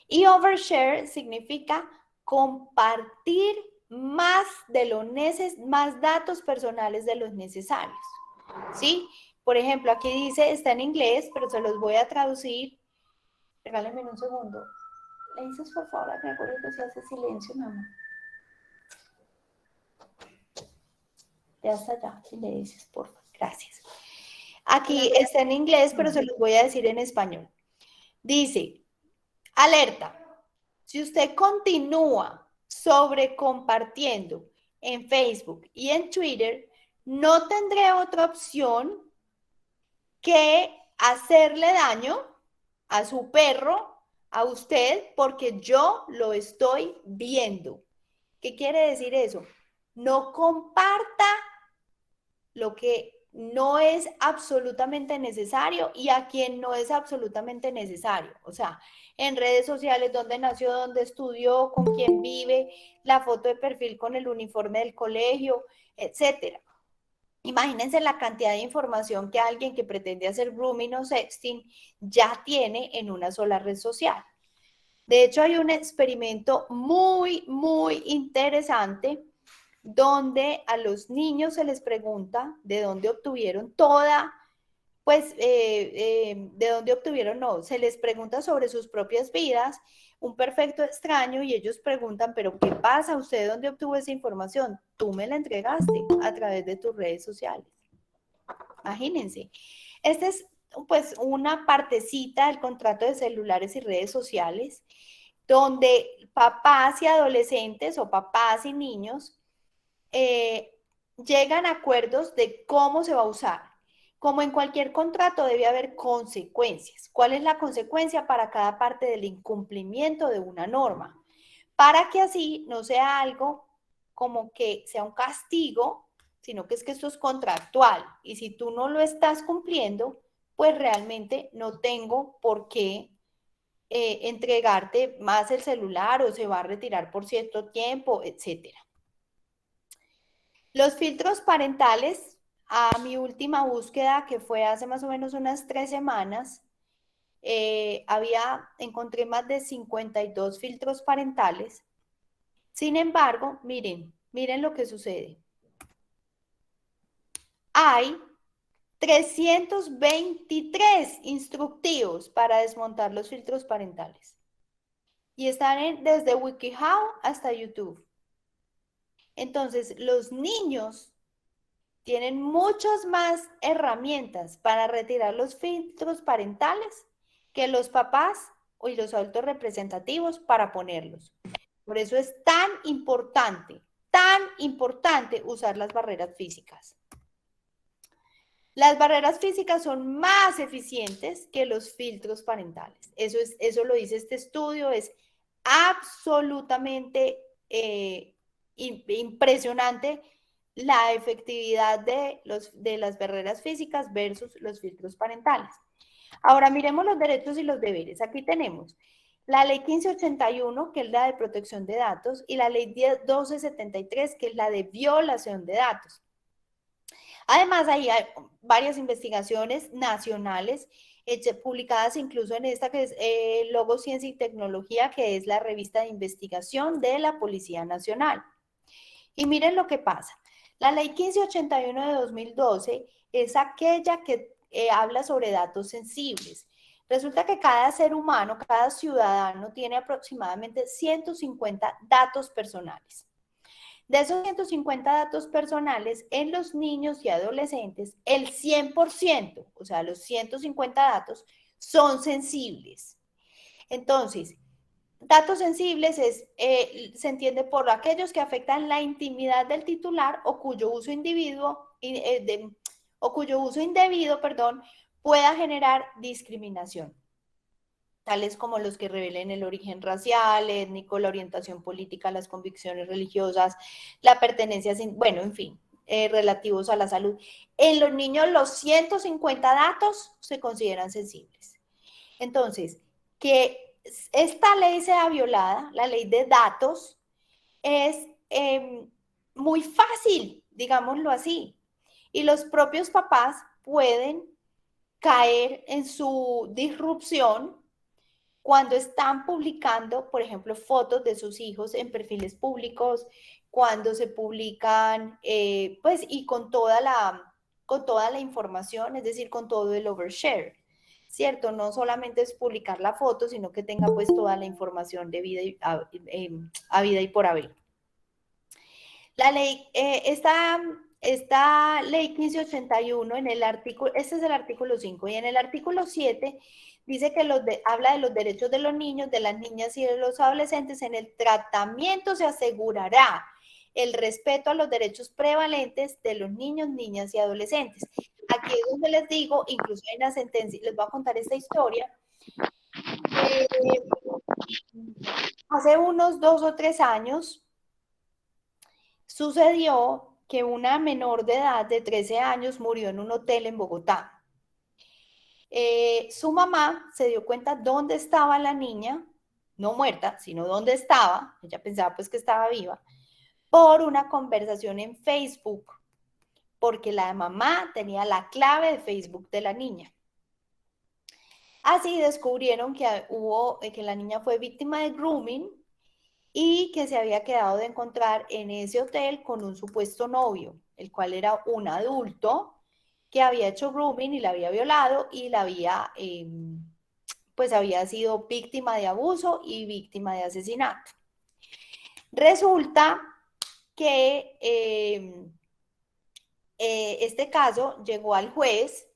Y overshare significa compartir más datos personales de los necesarios, ¿sí? Por ejemplo, aquí dice, está en inglés, pero se los voy a traducir. Regálenme un segundo. ¿Le dices, por favor, me acuerdo que se hace silencio, mamá? Ya está ya, si le dices, por favor. Gracias. Aquí está en inglés, pero se los voy a decir en español. Dice, alerta. Si usted continúa sobrecompartiendo en Facebook y en Twitter, no tendré otra opción que hacerle daño a su perro, a usted, porque yo lo estoy viendo. ¿Qué quiere decir eso? No comparta lo que no es absolutamente necesario y a quien no es absolutamente necesario. O sea, en redes sociales, dónde nació, dónde estudió, con quién vive, la foto de perfil con el uniforme del colegio, etcétera. Imagínense la cantidad de información que alguien que pretende hacer grooming o sexting ya tiene en una sola red social. De hecho, hay un experimento muy, muy interesante donde a los niños se les pregunta de dónde obtuvieron se les pregunta sobre sus propias vidas, un perfecto extraño, y ellos preguntan, pero ¿qué pasa? ¿Usted de dónde obtuvo esa información? Tú me la entregaste a través de tus redes sociales. Imagínense. Esta es pues una partecita del contrato de celulares y redes sociales, donde papás y adolescentes o papás y niños llegan a acuerdos de cómo se va a usar. Como en cualquier contrato debe haber consecuencias. ¿Cuál es la consecuencia para cada parte del incumplimiento de una norma? Para que así no sea algo como que sea un castigo, sino que esto es contractual. Y si tú no lo estás cumpliendo, pues realmente no tengo por qué entregarte más el celular o se va a retirar por cierto tiempo, etcétera. Los filtros parentales, a mi última búsqueda, que fue hace más o menos unas 3 semanas, encontré más de 52 filtros parentales. Sin embargo, miren lo que sucede. Hay 323 instructivos para desmontar los filtros parentales. Y están desde WikiHow hasta YouTube. Entonces, los niños tienen muchas más herramientas para retirar los filtros parentales que los papás y los adultos representativos para ponerlos. Por eso es tan importante usar las barreras físicas. Las barreras físicas son más eficientes que los filtros parentales. Eso lo dice este estudio, es absolutamente impresionante la efectividad de las barreras físicas versus los filtros parentales. Ahora miremos los derechos y los deberes. Aquí tenemos la ley 1581, que es la de protección de datos, y la ley 1273, que es la de violación de datos. Además, ahí hay varias investigaciones nacionales publicadas incluso en esta que es Logo Ciencia y Tecnología, que es la revista de investigación de la Policía Nacional. Y miren lo que pasa. La ley 1581 de 2012 es aquella que habla sobre datos sensibles. Resulta que cada ser humano, cada ciudadano tiene aproximadamente 150 datos personales. De esos 150 datos personales, en los niños y adolescentes, el 100%, o sea, los 150 datos, son sensibles. Entonces, datos sensibles se entiende por aquellos que afectan la intimidad del titular o cuyo uso indebido, pueda generar discriminación, tales como los que revelen el origen racial, étnico, la orientación política, las convicciones religiosas, la pertenencia, bueno, en fin, relativos a la salud. En los niños los 150 datos se consideran sensibles. Entonces, que esta ley sea violada, la ley de datos, es muy fácil, digámoslo así. Y los propios papás pueden caer en su disrupción cuando están publicando, por ejemplo, fotos de sus hijos en perfiles públicos, cuando se publican, pues, y con toda la información, es decir, con todo el overshare, ¿cierto? No solamente es publicar la foto, sino que tenga pues toda la información de vida a vida y por haber. La ley, esta ley 1581, en el artículo, este es el artículo 5, y en el artículo 7 dice que habla de los derechos de los niños, de las niñas y de los adolescentes. En el tratamiento se asegurará el respeto a los derechos prevalentes de los niños, niñas y adolescentes. Aquí es donde les digo, incluso hay una sentencia, les voy a contar esta historia. Hace unos 2 o 3 años sucedió que una menor de edad de 13 años murió en un hotel en Bogotá. Su mamá se dio cuenta dónde estaba la niña, no muerta, sino dónde estaba, ella pensaba pues que estaba viva, por una conversación en Facebook, porque la mamá tenía la clave de Facebook de la niña. Así descubrieron que la niña fue víctima de grooming y que se había quedado de encontrar en ese hotel con un supuesto novio, el cual era un adulto que había hecho grooming y la había violado y la había, pues había sido víctima de abuso y víctima de asesinato. Resulta que este caso llegó al juez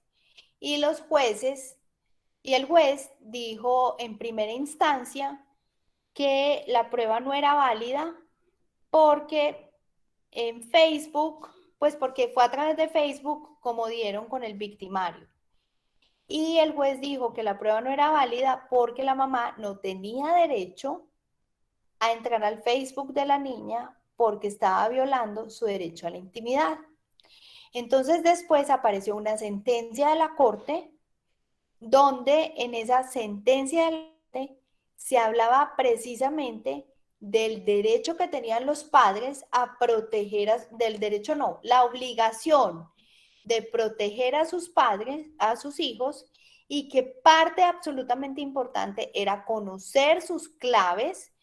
y el juez dijo en primera instancia que la prueba no era válida porque en Facebook, pues porque fue a través de Facebook como dieron con el victimario. Y el juez dijo que la prueba no era válida porque la mamá no tenía derecho a entrar al Facebook de la niña porque estaba violando su derecho a la intimidad. Entonces después apareció una sentencia de la corte donde en esa sentencia de la corte se hablaba precisamente del derecho que tenían los padres a proteger, la obligación de proteger a sus padres, a sus hijos, y que parte absolutamente importante era conocer sus claves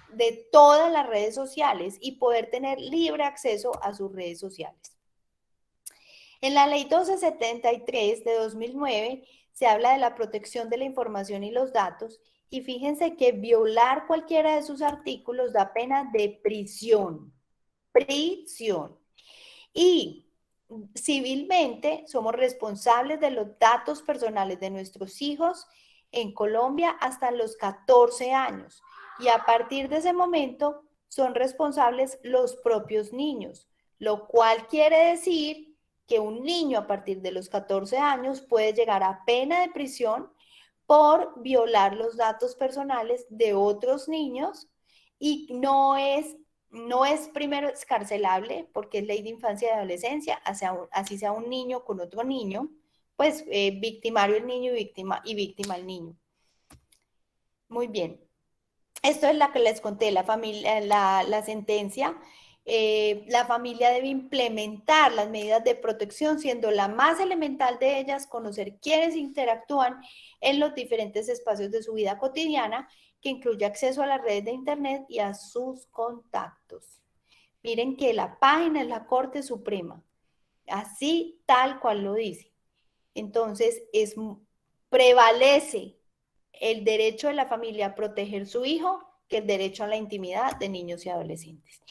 de todas las redes sociales y poder tener libre acceso a sus redes sociales. En la ley 1273 de 2009 se habla de la protección de la información y los datos, y fíjense que violar cualquiera de sus artículos da pena de prisión. prisión. Y civilmente somos responsables de los datos personales de nuestros hijos en Colombia hasta los 14 años. Y a partir de ese momento son responsables los propios niños, lo cual quiere decir que un niño a partir de los 14 años puede llegar a pena de prisión por violar los datos personales de otros niños y no es primero escarcelable porque es ley de infancia y adolescencia, así sea un niño con otro niño, pues victimario el niño y víctima el niño. Muy bien. Esto es la que les conté, la sentencia. La familia debe implementar las medidas de protección, siendo la más elemental de ellas conocer quiénes interactúan en los diferentes espacios de su vida cotidiana, que incluye acceso a las redes de internet y a sus contactos. Miren que la página es la Corte Suprema, así tal cual lo dice. Entonces, prevalece el derecho de la familia a proteger su hijo que el derecho a la intimidad de niños y adolescentes.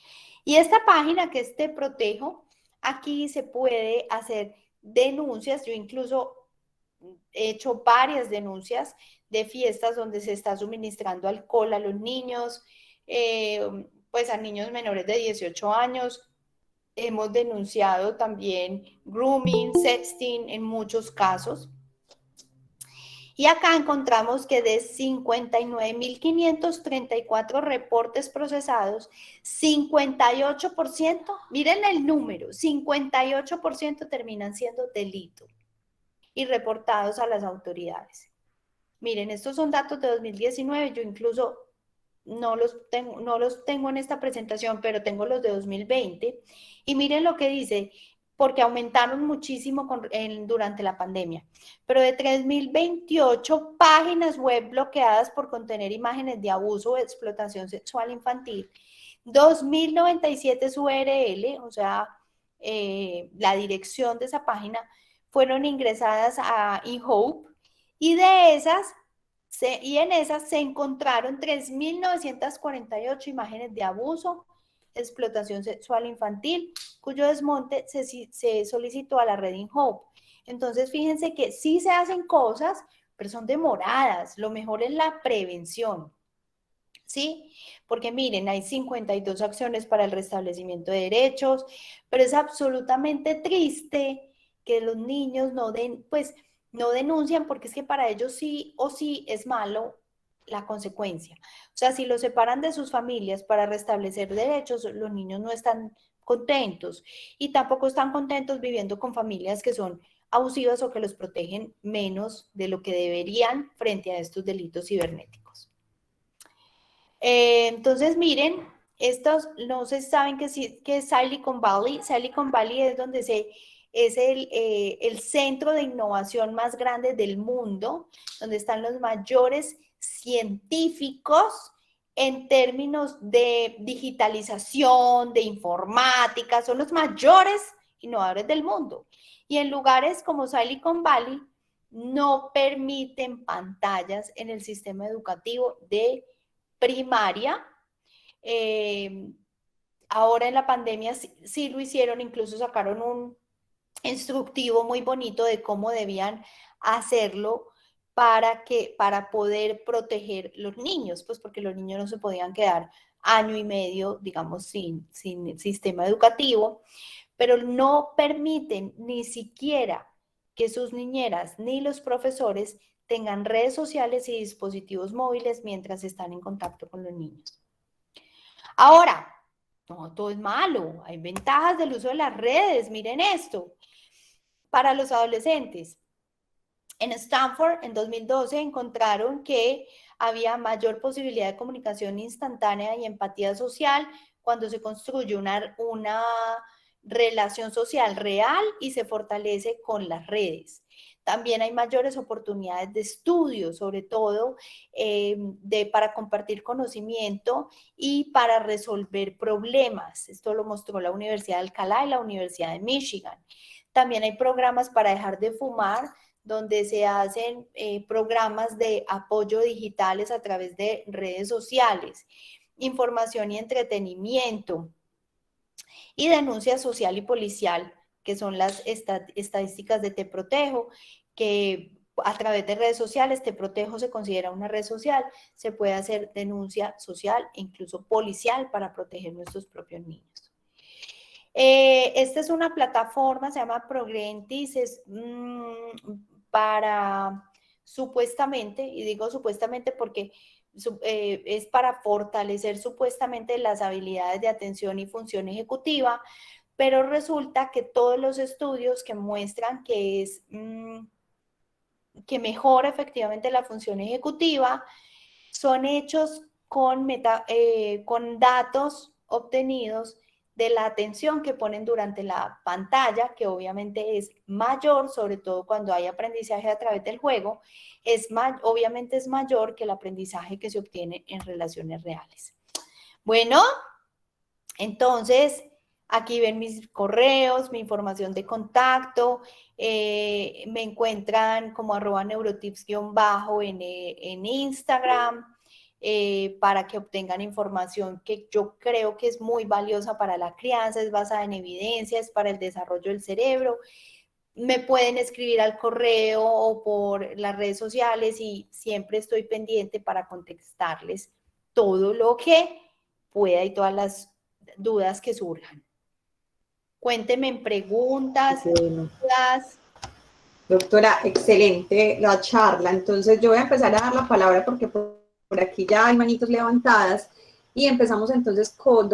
Y esta página que es Te Protejo, aquí se puede hacer denuncias. Yo incluso he hecho varias denuncias de fiestas donde se está suministrando alcohol a los niños, pues a niños menores de 18 años. Hemos denunciado también grooming, sexting en muchos casos. Y acá encontramos que de 59.534 reportes procesados, 58%, miren el número, 58% terminan siendo delito y reportados a las autoridades. Miren, estos son datos de 2019, yo incluso no los tengo en esta presentación, pero tengo los de 2020. Y miren lo que dice, porque aumentaron muchísimo durante la pandemia, pero de 3.028 páginas web bloqueadas por contener imágenes de abuso o explotación sexual infantil, 2.097 URL, o sea, la dirección de esa página, fueron ingresadas a eHope, y en esas se encontraron 3.948 imágenes de abuso, explotación sexual infantil, cuyo desmonte se solicitó a la red eHope. Entonces, fíjense que sí se hacen cosas, pero son demoradas. Lo mejor es la prevención, ¿sí? Porque miren, hay 52 acciones para el restablecimiento de derechos, pero es absolutamente triste que los niños no denuncian, porque es que para ellos sí o sí es malo la consecuencia. O sea, si los separan de sus familias para restablecer derechos, los niños no están contentos y tampoco están contentos viviendo con familias que son abusivas o que los protegen menos de lo que deberían frente a estos delitos cibernéticos. Entonces, miren, estos no se saben qué es Silicon Valley. Silicon Valley es donde es el centro de innovación más grande del mundo, donde están los mayores científicos en términos de digitalización, de informática, son los mayores innovadores del mundo. Y en lugares como Silicon Valley no permiten pantallas en el sistema educativo de primaria. Ahora en la pandemia sí lo hicieron, incluso sacaron un instructivo muy bonito de cómo debían hacerlo para poder proteger los niños, pues porque los niños no se podían quedar año y medio, digamos, sin sistema educativo, pero no permiten ni siquiera que sus niñeras ni los profesores tengan redes sociales y dispositivos móviles mientras están en contacto con los niños. Ahora, no todo es malo, hay ventajas del uso de las redes, miren esto. Para los adolescentes, en Stanford en 2012 encontraron que había mayor posibilidad de comunicación instantánea y empatía social cuando se construye una relación social real y se fortalece con las redes. También hay mayores oportunidades de estudio, sobre todo para compartir conocimiento y para resolver problemas. Esto lo mostró la Universidad de Alcalá y la Universidad de Michigan. También hay programas para dejar de fumar, donde se hacen programas de apoyo digitales a través de redes sociales, información y entretenimiento. Y denuncia social y policial, que son las estadísticas de Te Protejo, que a través de redes sociales, Te Protejo se considera una red social, se puede hacer denuncia social e incluso policial para proteger nuestros propios niños. Esta es una plataforma, se llama Progrentis, es para supuestamente, y digo supuestamente porque es para fortalecer supuestamente las habilidades de atención y función ejecutiva, pero resulta que todos los estudios que muestran que es que mejora efectivamente la función ejecutiva son hechos con datos obtenidos de la atención que ponen durante la pantalla, que obviamente es mayor, sobre todo cuando hay aprendizaje a través del juego, obviamente es mayor que el aprendizaje que se obtiene en relaciones reales. Bueno, entonces aquí ven mis correos, mi información de contacto, me encuentran como @neurotips_ en Instagram, para que obtengan información que yo creo que es muy valiosa para la crianza, es basada en evidencias, para el desarrollo del cerebro. Me pueden escribir al correo o por las redes sociales y siempre estoy pendiente para contestarles todo lo que pueda y todas las dudas que surjan. Cuéntenme en preguntas, dudas. Doctora, excelente la charla. Entonces yo voy a empezar a dar la palabra porque por aquí ya hay manitos levantadas y empezamos entonces con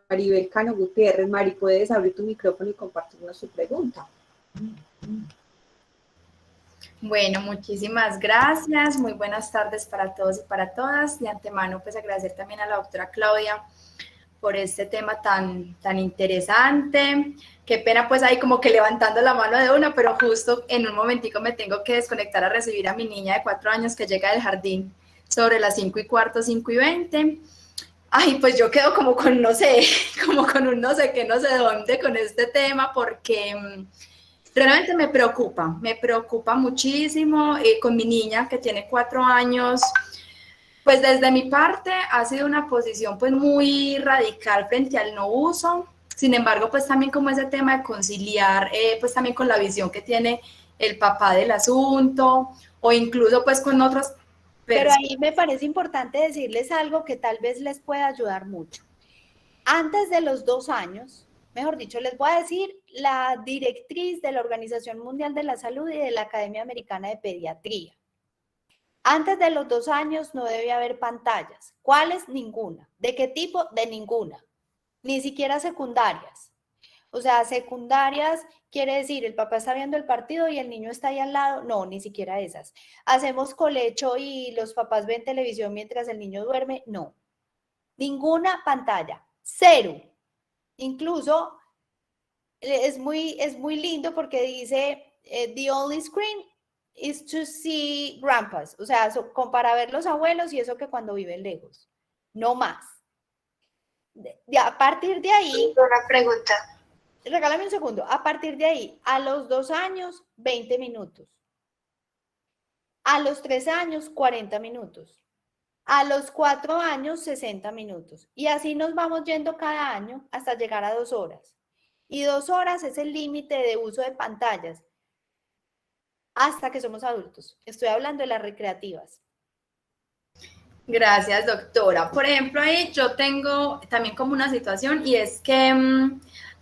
Maribel Cano Gutiérrez. Mari, puedes abrir tu micrófono y compartirnos tu pregunta. Bueno, muchísimas gracias. Muy buenas tardes para todos y para todas. De antemano, pues agradecer también a la doctora Claudia por este tema tan interesante. Qué pena pues ahí como que levantando la mano de una, pero justo en un momentico me tengo que desconectar a recibir a mi niña de 4 años que llega del jardín sobre las 5:15, 5:20. Ay, pues yo quedo como con no sé, como con un no sé qué, no sé dónde con este tema, porque realmente me preocupa muchísimo. Con mi niña que tiene 4 años, pues desde mi parte ha sido una posición pues muy radical frente al no uso. Sin embargo, pues también como ese tema de conciliar, pues también con la visión que tiene el papá del asunto, o incluso pues con otros. Pero ahí me parece importante decirles algo que tal vez les pueda ayudar mucho. Antes de los 2 años, mejor dicho, les voy a decir la directriz de la Organización Mundial de la Salud y de la Academia Americana de Pediatría. Antes de los 2 años no debe haber pantallas. ¿Cuáles? Ninguna. ¿De qué tipo? De ninguna. Ni siquiera secundarias. O sea, secundarias quiere decir el papá está viendo el partido y el niño está ahí al lado. No, ni siquiera esas. ¿Hacemos colecho y los papás ven televisión mientras el niño duerme? No. Ninguna pantalla. 0. Incluso es muy lindo porque dice the only screen is to see grandpas, o sea, para ver los abuelos y eso que cuando viven lejos, no más. A partir de ahí... Una pregunta. Regálame un segundo. A partir de ahí, a los 2 años, 20 minutos. A los 3 años, 40 minutos. A los 4 años, 60 minutos. Y así nos vamos yendo cada año hasta llegar a 2 horas. Y 2 horas es el límite de uso de pantallas hasta que somos adultos. Estoy hablando de las recreativas. Gracias, doctora. Por ejemplo, ahí yo tengo también como una situación y es que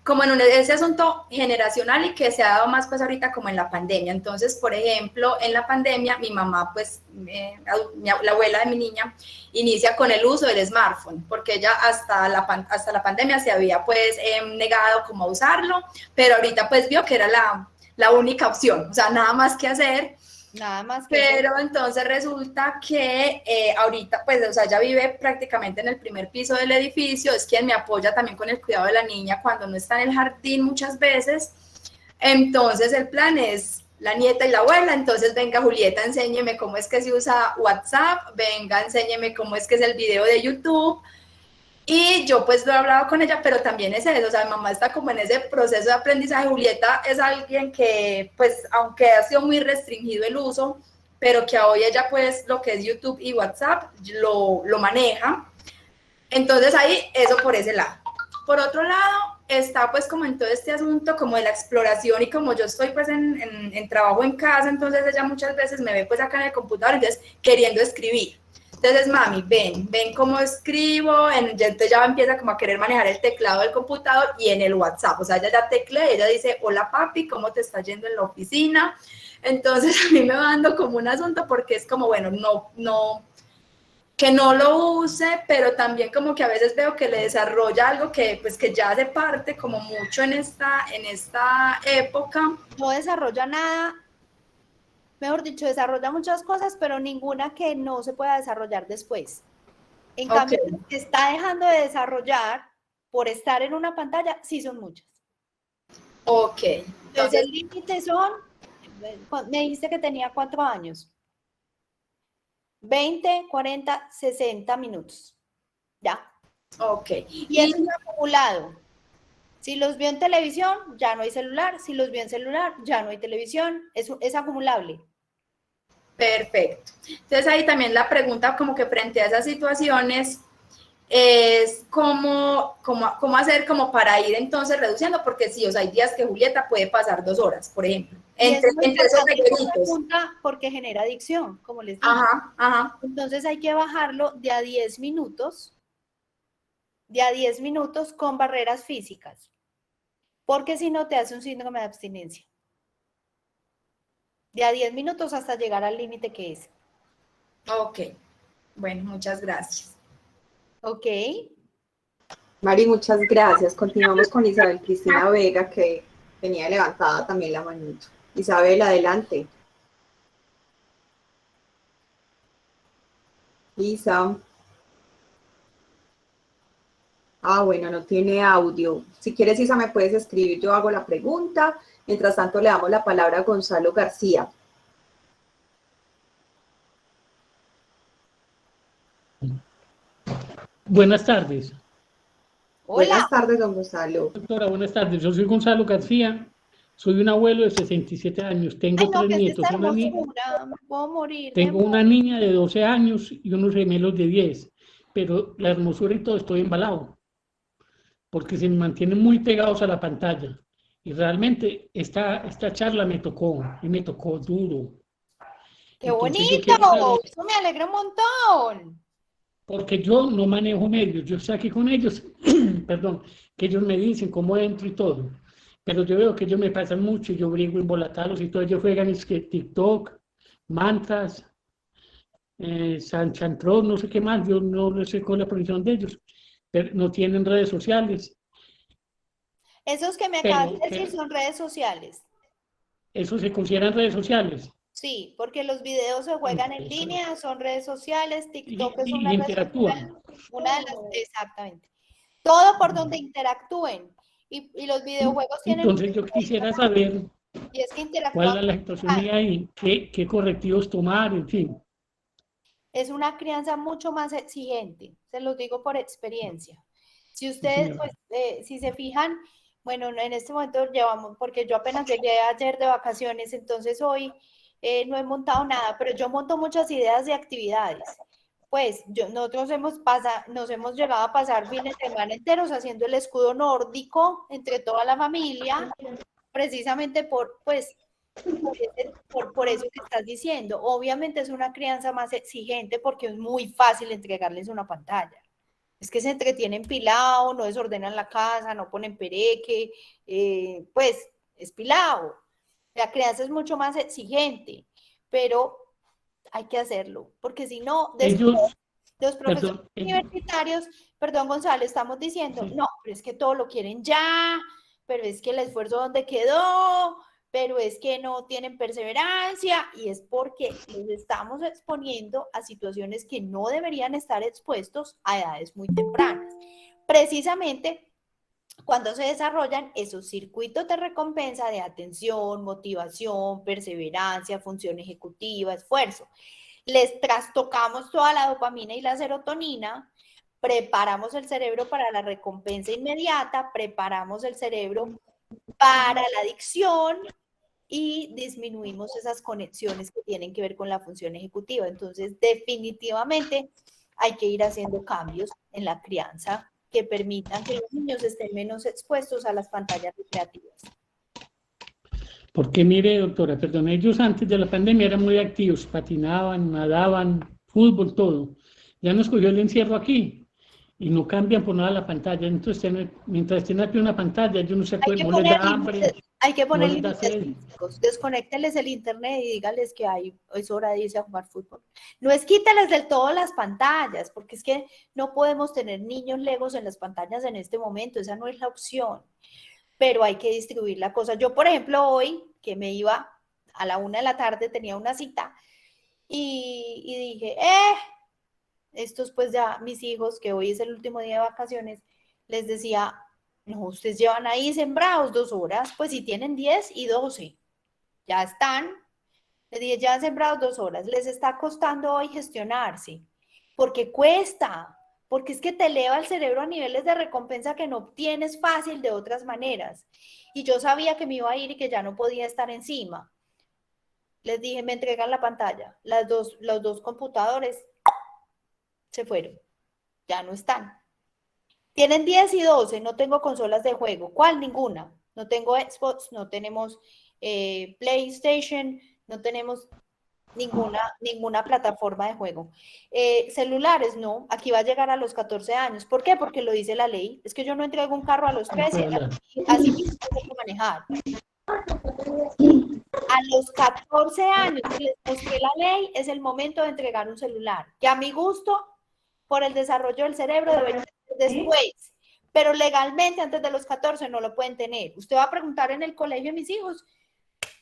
como en ese asunto generacional y que se ha dado más pues ahorita como en la pandemia. Entonces, por ejemplo, en la pandemia mi mamá pues, la abuela de mi niña inicia con el uso del smartphone porque ella hasta la pandemia se había pues negado como a usarlo, pero ahorita pues vio que era la única opción, o sea, nada más que hacer. Nada más que pero hacer. Entonces resulta que ahorita, pues, o sea, ella vive prácticamente en el primer piso del edificio, es quien me apoya también con el cuidado de la niña cuando no está en el jardín muchas veces. Entonces el plan es la nieta y la abuela, entonces venga Julieta, enséñeme cómo es que se usa WhatsApp, venga, enséñeme cómo es que es el video de YouTube. Y yo pues lo he hablado con ella, pero también es eso, o sea, mi mamá está como en ese proceso de aprendizaje. Julieta es alguien que pues aunque ha sido muy restringido el uso, pero que hoy ella pues lo que es YouTube y WhatsApp lo maneja. Entonces ahí eso por ese lado. por otro lado, está pues como en todo este asunto como de la exploración y como yo estoy pues en trabajo en casa, entonces ella muchas veces me ve pues acá en el computador, entonces queriendo escribir. Entonces, mami, ven cómo escribo, entonces ya empieza como a querer manejar el teclado del computador y en el WhatsApp, o sea, ella ya teclea, ella dice, hola papi, ¿cómo te está yendo en la oficina? Entonces a mí me va dando como un asunto porque es como, bueno, que no lo use, pero también como que a veces veo que le desarrolla algo que pues que ya hace parte como mucho en esta época. No desarrolla nada, mejor dicho, desarrolla muchas cosas, pero ninguna que no se pueda desarrollar después. En cambio, lo que está dejando de desarrollar por estar en una pantalla, sí son muchas. Ok. Entonces el límite son, me dijiste que tenía 4 años. 20, 40, 60 minutos. ¿Ya? Ok. Y eso es acumulado. Si los vio en televisión, ya no hay celular. Si los vio en celular, ya no hay televisión. Es acumulable. Perfecto. Entonces ahí también la pregunta como que frente a esas situaciones es cómo hacer como para ir entonces reduciendo, porque sí, o sea, hay días que Julieta puede pasar 2 horas, por ejemplo, entre esos requisitos. Porque genera adicción, como les dije. Ajá. Entonces hay que bajarlo de a 10 minutos, con barreras físicas, porque si no te hace un síndrome de abstinencia. De a 10 minutos hasta llegar al límite que es. Ok. Bueno, muchas gracias. Ok. Mari, muchas gracias. Continuamos con Isabel Cristina Vega, que tenía levantada también la manito. Isabel, adelante. Isa. Bueno, no tiene audio. Si quieres, Isa, me puedes escribir, yo hago la pregunta. Mientras tanto, le damos la palabra a Gonzalo García. Buenas tardes. Hola. Buenas tardes, don Gonzalo. Doctora, buenas tardes. Yo soy Gonzalo García. Soy un abuelo de 67 años. Tengo 3 nietos. Puedo morir. Tengo una niña de 12 años y unos gemelos de 10. Pero la hermosura y todo, estoy embalado. Porque se me mantienen muy pegados a la pantalla. Y realmente esta charla me tocó. Y me tocó duro. ¡Qué bonito! Eso me alegra un montón. Porque yo no manejo medios. Yo estoy aquí con ellos. Perdón. Que ellos me dicen cómo entro y todo. Pero yo veo que ellos me pasan mucho y yo brigo embolatarlos y todo. Ellos juegan es que TikTok, mantras, Sanchantron, no sé qué más. Yo no sé con la pronunciación de ellos. Pero no tienen redes sociales. Esos que me acabas de decir son redes sociales. ¿Eso se consideran redes sociales? Sí, porque los videos se juegan en línea, son redes sociales, TikTok es una red social. Exactamente. Todo por donde interactúen. Y los videojuegos tienen... Entonces yo quisiera saber y es que cuál es la situación ahí, qué correctivos tomar, en fin. Es una crianza mucho más exigente, se los digo por experiencia. Si ustedes, pues, si se fijan, bueno, en este momento llevamos, porque yo apenas llegué ayer de vacaciones, entonces hoy no he montado nada, pero yo monto muchas ideas de actividades. Pues nosotros nos hemos llegado a pasar fines de semana enteros haciendo el escudo nórdico entre toda la familia, precisamente por eso que estás diciendo. Obviamente es una crianza más exigente porque es muy fácil entregarles una pantalla. Es que se entretienen pilado, no desordenan la casa, no ponen pereque, pues es pilado. La crianza es mucho más exigente, pero hay que hacerlo, porque si no, después los profesores universitarios, perdón Gonzalo, estamos diciendo, no, pero es que todo lo quieren ya, pero es que el esfuerzo ¿dónde quedó? Pero es que no tienen perseverancia, y es porque los estamos exponiendo a situaciones que no deberían estar expuestos a edades muy tempranas. Precisamente cuando se desarrollan esos circuitos de recompensa de atención, motivación, perseverancia, función ejecutiva, esfuerzo. Les trastocamos toda la dopamina y la serotonina, preparamos el cerebro para la recompensa inmediata, preparamos el cerebro para la adicción y disminuimos esas conexiones que tienen que ver con la función ejecutiva. Entonces, definitivamente hay que ir haciendo cambios en la crianza que permitan que los niños estén menos expuestos a las pantallas recreativas. Porque mire, doctora, perdón, ellos antes de la pandemia eran muy activos, patinaban, nadaban, fútbol, todo. Ya nos cogió el encierro aquí y no cambian por nada la pantalla. Entonces, mientras tienen aquí una pantalla, ellos no se acuerdan, no les da hambre. Hay que poner les da límites sed. físicos, desconéctenles el internet y díganles que es hora de irse a jugar fútbol. No es quíteles del todo las pantallas, porque es que no podemos tener niños legos en las pantallas en este momento, esa no es la opción, pero hay que distribuir la cosa. Yo, por ejemplo, hoy, que me iba a la 1 de la tarde, tenía una cita, y dije, estos pues ya, mis hijos, que hoy es el último día de vacaciones, les decía, no, ustedes llevan ahí sembrados 2 horas, pues si tienen 10 y 12, ya están, les dije, ya han sembrado 2 horas, les está costando hoy gestionarse, porque cuesta, porque es que te eleva el cerebro a niveles de recompensa que no obtienes fácil de otras maneras. Y yo sabía que me iba a ir y que ya no podía estar encima. Les dije, me entregan la pantalla, los dos computadores se fueron, ya no están. Tienen 10 y 12, no tengo consolas de juego. ¿Cuál? Ninguna. No tengo Xbox, no tenemos PlayStation, no tenemos ninguna plataforma de juego. Celulares, no. Aquí va a llegar a los 14 años. ¿Por qué? Porque lo dice la ley. Es que yo no entrego un carro a los 13, así mismo tengo que manejar. A los 14 años que les mostré la ley, es el momento de entregar un celular, que a mi gusto, por el desarrollo del cerebro, debería ser después, pero legalmente antes de los 14 no lo pueden tener. Usted va a preguntar en el colegio de mis hijos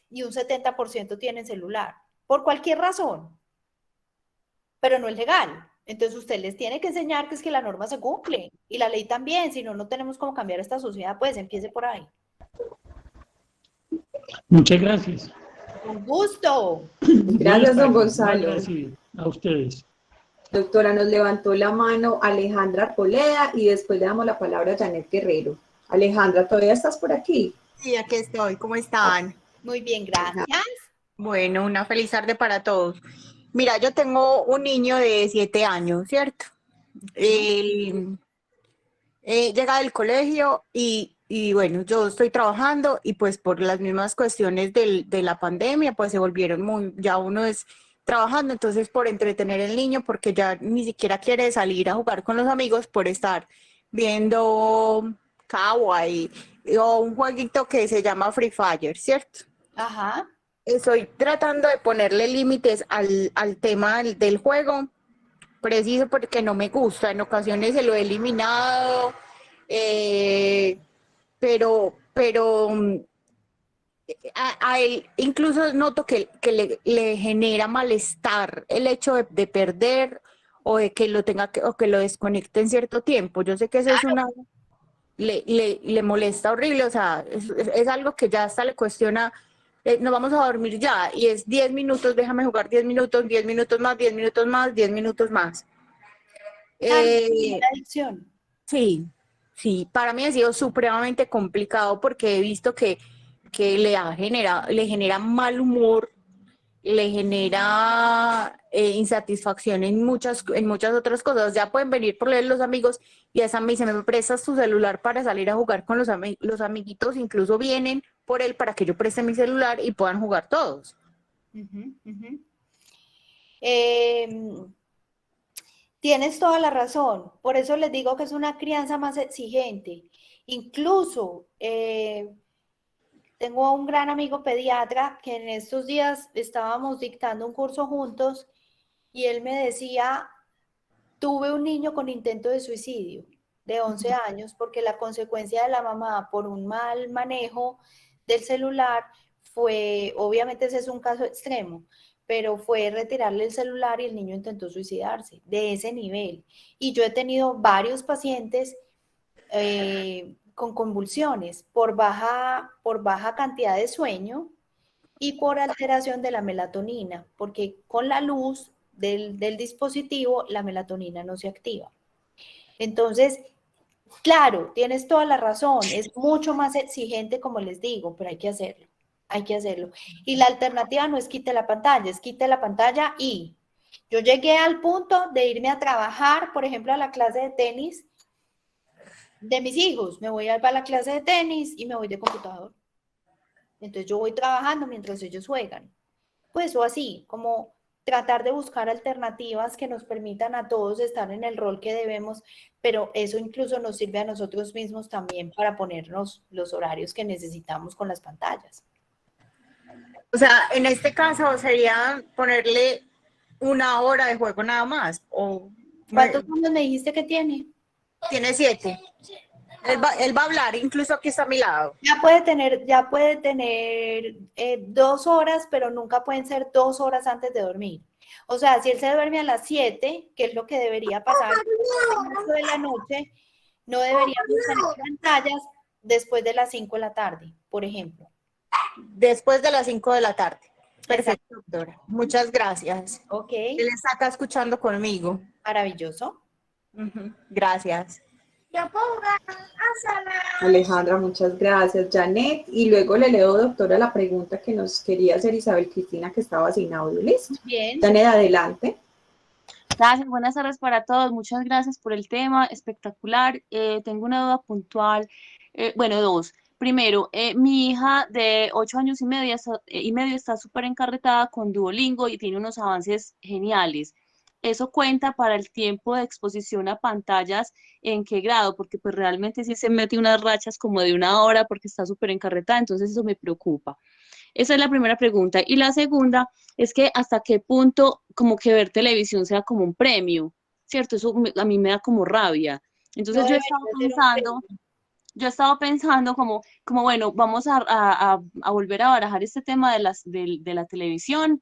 y un 70% tienen celular, por cualquier razón, pero no es legal. Entonces usted les tiene que enseñar que es que la norma se cumple y la ley también, si no, no tenemos cómo cambiar esta sociedad, pues empiece por ahí. Muchas gracias. Con gusto. Gracias, don Gonzalo. Gracias a ustedes. Doctora, nos levantó la mano Alejandra Poleda y después le damos la palabra a Janet Guerrero. Alejandra, ¿todavía estás por aquí? Sí, aquí estoy. ¿Cómo están? Muy bien, gracias. Bueno, una feliz tarde para todos. Mira, yo tengo un niño de 7 años, ¿cierto? Él llega del colegio y bueno, yo estoy trabajando y pues por las mismas cuestiones de la pandemia, pues se volvieron ya uno es trabajando, entonces por entretener al niño, porque ya ni siquiera quiere salir a jugar con los amigos por estar viendo Kawaii o un jueguito que se llama Free Fire, ¿cierto? Ajá. Estoy tratando de ponerle límites al tema del juego, preciso porque no me gusta, en ocasiones se lo he eliminado, pero a él incluso noto que le genera malestar el hecho de perder o de que lo tenga o que lo desconecte en cierto tiempo. Yo sé que eso es le molesta horrible, o sea, es algo que ya hasta le cuestiona, nos vamos a dormir ya, y es 10 minutos, déjame jugar 10 minutos, 10 minutos más, 10 minutos más, 10 minutos más. Adicción. Sí, para mí ha sido supremamente complicado porque he visto que le genera mal humor, le genera insatisfacción en muchas otras cosas. Ya pueden venir por leer los amigos y esa me dice, ¿me prestas tu celular para salir a jugar con los amiguitos? Incluso vienen por él para que yo preste mi celular y puedan jugar todos. Tienes toda la razón, por eso les digo que es una crianza más exigente. Incluso tengo un gran amigo pediatra que en estos días estábamos dictando un curso juntos y él me decía, tuve un niño con intento de suicidio de 11 años porque la consecuencia de la mamá por un mal manejo del celular fue, obviamente ese es un caso extremo, pero fue retirarle el celular y el niño intentó suicidarse, de ese nivel. Y yo he tenido varios pacientes con convulsiones por baja cantidad de sueño y por alteración de la melatonina, porque con la luz del dispositivo la melatonina no se activa. Entonces, claro, tienes toda la razón, es mucho más exigente, como les digo, pero hay que hacerlo. Hay que hacerlo. Y la alternativa no es quite la pantalla, es quite la pantalla y yo llegué al punto de irme a trabajar, por ejemplo, a la clase de tenis de mis hijos. Me voy a la clase de tenis y me voy de computador. Entonces yo voy trabajando mientras ellos juegan. Pues o así, como tratar de buscar alternativas que nos permitan a todos estar en el rol que debemos, pero eso incluso nos sirve a nosotros mismos también para ponernos los horarios que necesitamos con las pantallas. O sea, en este caso sería ponerle 1 hora de juego nada más. ¿Cuántos años me dijiste que tiene? Tiene 7. Él va a hablar, incluso aquí está a mi lado. Ya puede tener 2 horas, pero nunca pueden ser 2 horas antes de dormir. O sea, si él se duerme a las 7, que es lo que debería pasar el resto de la noche, no deberíamos tener pantallas después de las 5 de la tarde, por ejemplo. Después de las 5 de la tarde. Perfecto, doctora. Muchas gracias. Ok. Él está acá escuchando conmigo. Maravilloso. Gracias. Alejandra, muchas gracias. Janet, y luego le leo, doctora, la pregunta que nos quería hacer Isabel Cristina, que estaba sin audio. ¿Listo? Bien. Janet, adelante. Gracias, buenas tardes para todos. Muchas gracias por el tema, espectacular. Tengo una duda puntual, bueno, dos. Primero, mi hija de 8 años y medio está súper encarretada con Duolingo y tiene unos avances geniales. ¿Eso cuenta para el tiempo de exposición a pantallas? ¿En qué grado? Porque pues realmente sí se mete unas rachas como de 1 hora porque está súper encarretada, entonces eso me preocupa. Esa es la primera pregunta. Y la segunda es que hasta qué punto como que ver televisión sea como un premio, ¿cierto? Eso a mí me da como rabia. Entonces No yo he debería estado ser un pensando, premio. yo estaba pensando como bueno, vamos a volver a barajar este tema de la televisión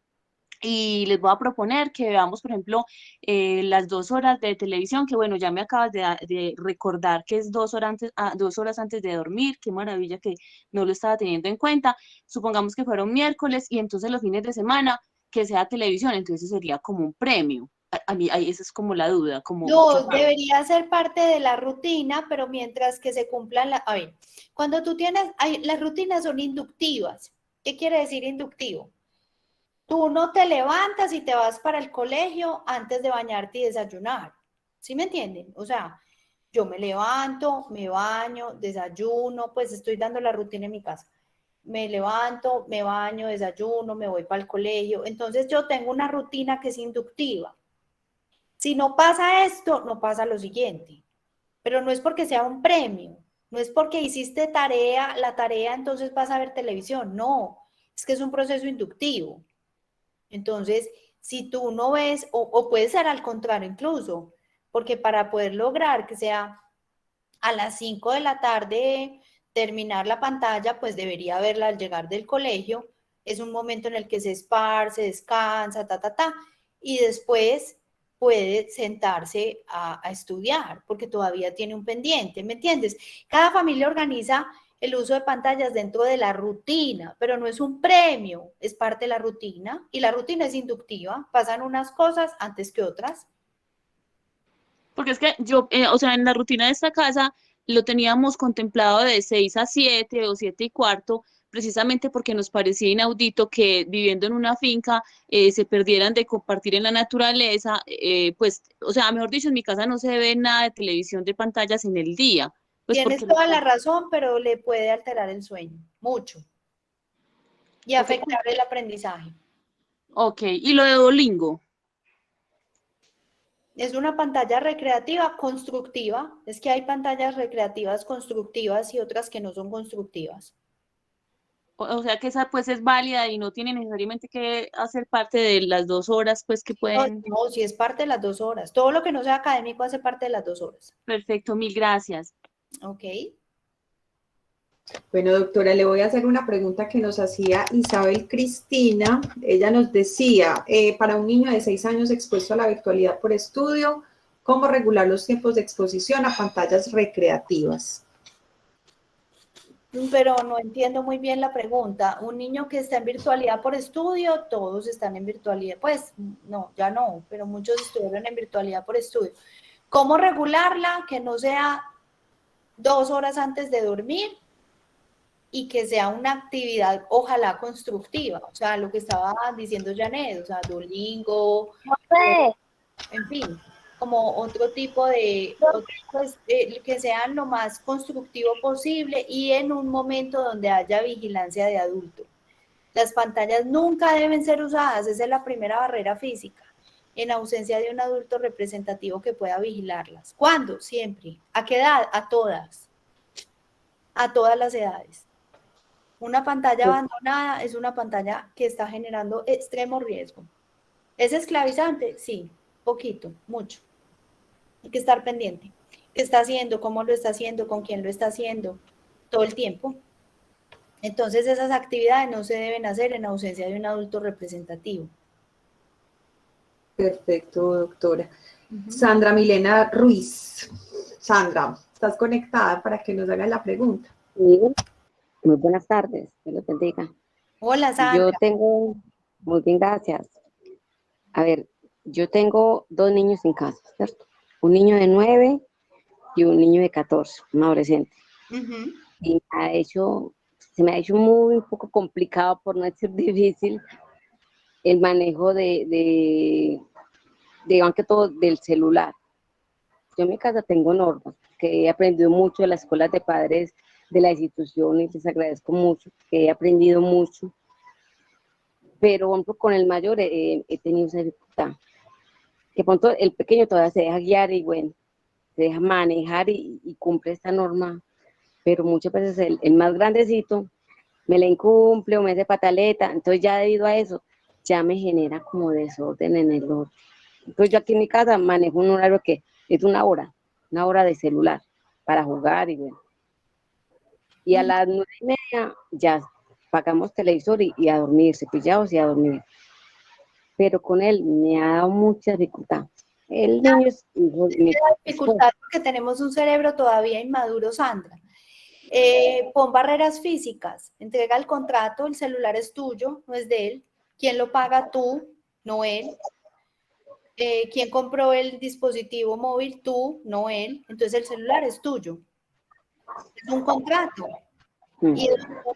y les voy a proponer que veamos, por ejemplo, las 2 horas de televisión, que bueno, ya me acabas de recordar que es 2 horas antes, 2 horas antes de dormir, qué maravilla que no lo estaba teniendo en cuenta. Supongamos que fueron miércoles y entonces los fines de semana que sea televisión, entonces sería como un premio. A mí ahí esa es como la duda, como ¿qué No, pasa? debería ser parte de la rutina, pero mientras que se cumplan a ver, cuando tú tienes, las rutinas son inductivas. ¿Qué quiere decir inductivo? Tú no te levantas y te vas para el colegio antes de bañarte y desayunar. ¿Sí me entienden? O sea, yo me levanto, me baño, desayuno, pues estoy dando la rutina en mi casa. Me levanto, me baño, desayuno, me voy para el colegio. Entonces yo tengo una rutina que es inductiva. Si no pasa esto, no pasa lo siguiente. Pero no es porque sea un premio, no es porque hiciste la tarea, entonces vas a ver televisión. No, es que es un proceso inductivo. Entonces, si tú no ves, o puede ser al contrario incluso, porque para poder lograr que sea a las 5 de la tarde terminar la pantalla, pues debería verla al llegar del colegio. Es un momento en el que se esparce, descansa, y después puede sentarse a estudiar, porque todavía tiene un pendiente, ¿me entiendes? Cada familia organiza el uso de pantallas dentro de la rutina, pero no es un premio, es parte de la rutina, y la rutina es inductiva, pasan unas cosas antes que otras. Porque es que yo, o sea, en la rutina de esta casa lo teníamos contemplado de 6 a 7 o 7 y cuarto, precisamente porque nos parecía inaudito que viviendo en una finca se perdieran de compartir en la naturaleza, pues, o sea, mejor dicho, en mi casa no se ve nada de televisión de pantallas en el día. Pues Tienes porque toda la razón, pero le puede alterar el sueño, mucho, y porque, afectar el aprendizaje. ok, y lo de Duolingo. Es una pantalla recreativa constructiva. Es que hay pantallas recreativas constructivas y otras que no son constructivas. O sea que esa pues es válida y no tiene necesariamente que hacer parte de las 2 horas, pues que pueden. No, si es parte de las 2 horas. Todo lo que no sea académico hace parte de las 2 horas. Perfecto, mil gracias. Ok. Bueno, doctora, le voy a hacer una pregunta que nos hacía Isabel Cristina. Ella nos decía, para un niño de 6 años expuesto a la virtualidad por estudio, ¿cómo regular los tiempos de exposición a pantallas recreativas? Pero no entiendo muy bien la pregunta. Un niño que está en virtualidad por estudio, todos están en virtualidad. Pues no, ya no, pero muchos estuvieron en virtualidad por estudio. ¿Cómo regularla? Que no sea 2 horas antes de dormir y que sea una actividad, ojalá constructiva. O sea, lo que estaba diciendo Janet, o sea, Duolingo, en fin, como otro tipo de, pues, que sean lo más constructivo posible y en un momento donde haya vigilancia de adulto. Las pantallas nunca deben ser usadas, esa es la primera barrera física, en ausencia de un adulto representativo que pueda vigilarlas. ¿Cuándo? Siempre. ¿A qué edad? A todas las edades. Una pantalla abandonada es una pantalla que está generando extremo riesgo. ¿Es esclavizante? Sí, poquito, mucho. Hay que estar pendiente. ¿Qué está haciendo? ¿Cómo lo está haciendo? ¿Con quién lo está haciendo? Todo el tiempo. Entonces esas actividades no se deben hacer en ausencia de un adulto representativo. Perfecto, doctora. Sandra Milena Ruiz. Sandra, ¿estás conectada para que nos haga la pregunta? Sí, muy buenas tardes, Dios los bendiga. Hola, Sandra. Yo tengo, muy bien, gracias. A ver, yo tengo 2 niños en casa, ¿cierto? Un niño de 9 y un niño de 14, un adolescente. Y se me ha hecho muy un poco complicado, por no decir difícil, el manejo digamos que todo, del celular. Yo en mi casa tengo normas, que he aprendido mucho de las escuelas de padres de la institución y les agradezco mucho, que he aprendido mucho, pero por ejemplo, con el mayor he tenido esa dificultad, que pronto el pequeño todavía se deja guiar y bueno, se deja manejar y cumple esta norma, pero muchas veces el más grandecito me la incumple o me hace pataleta, entonces ya debido a eso, ya me genera como desorden en el otro. Entonces yo aquí en mi casa manejo un horario que es una hora de celular para jugar y bueno. Y a las 9:30 ya pagamos televisor y a dormir, cepillados y a dormir. Pero con él me ha dado mucha dificultad. El niño es dificultad porque tenemos un cerebro todavía inmaduro, Sandra. Pon barreras físicas, entrega el contrato, el celular es tuyo, no es de él. ¿Quién lo paga? Tú, no él. ¿Quién compró el dispositivo móvil? Tú, no él. Entonces el celular es tuyo. Es un contrato. Y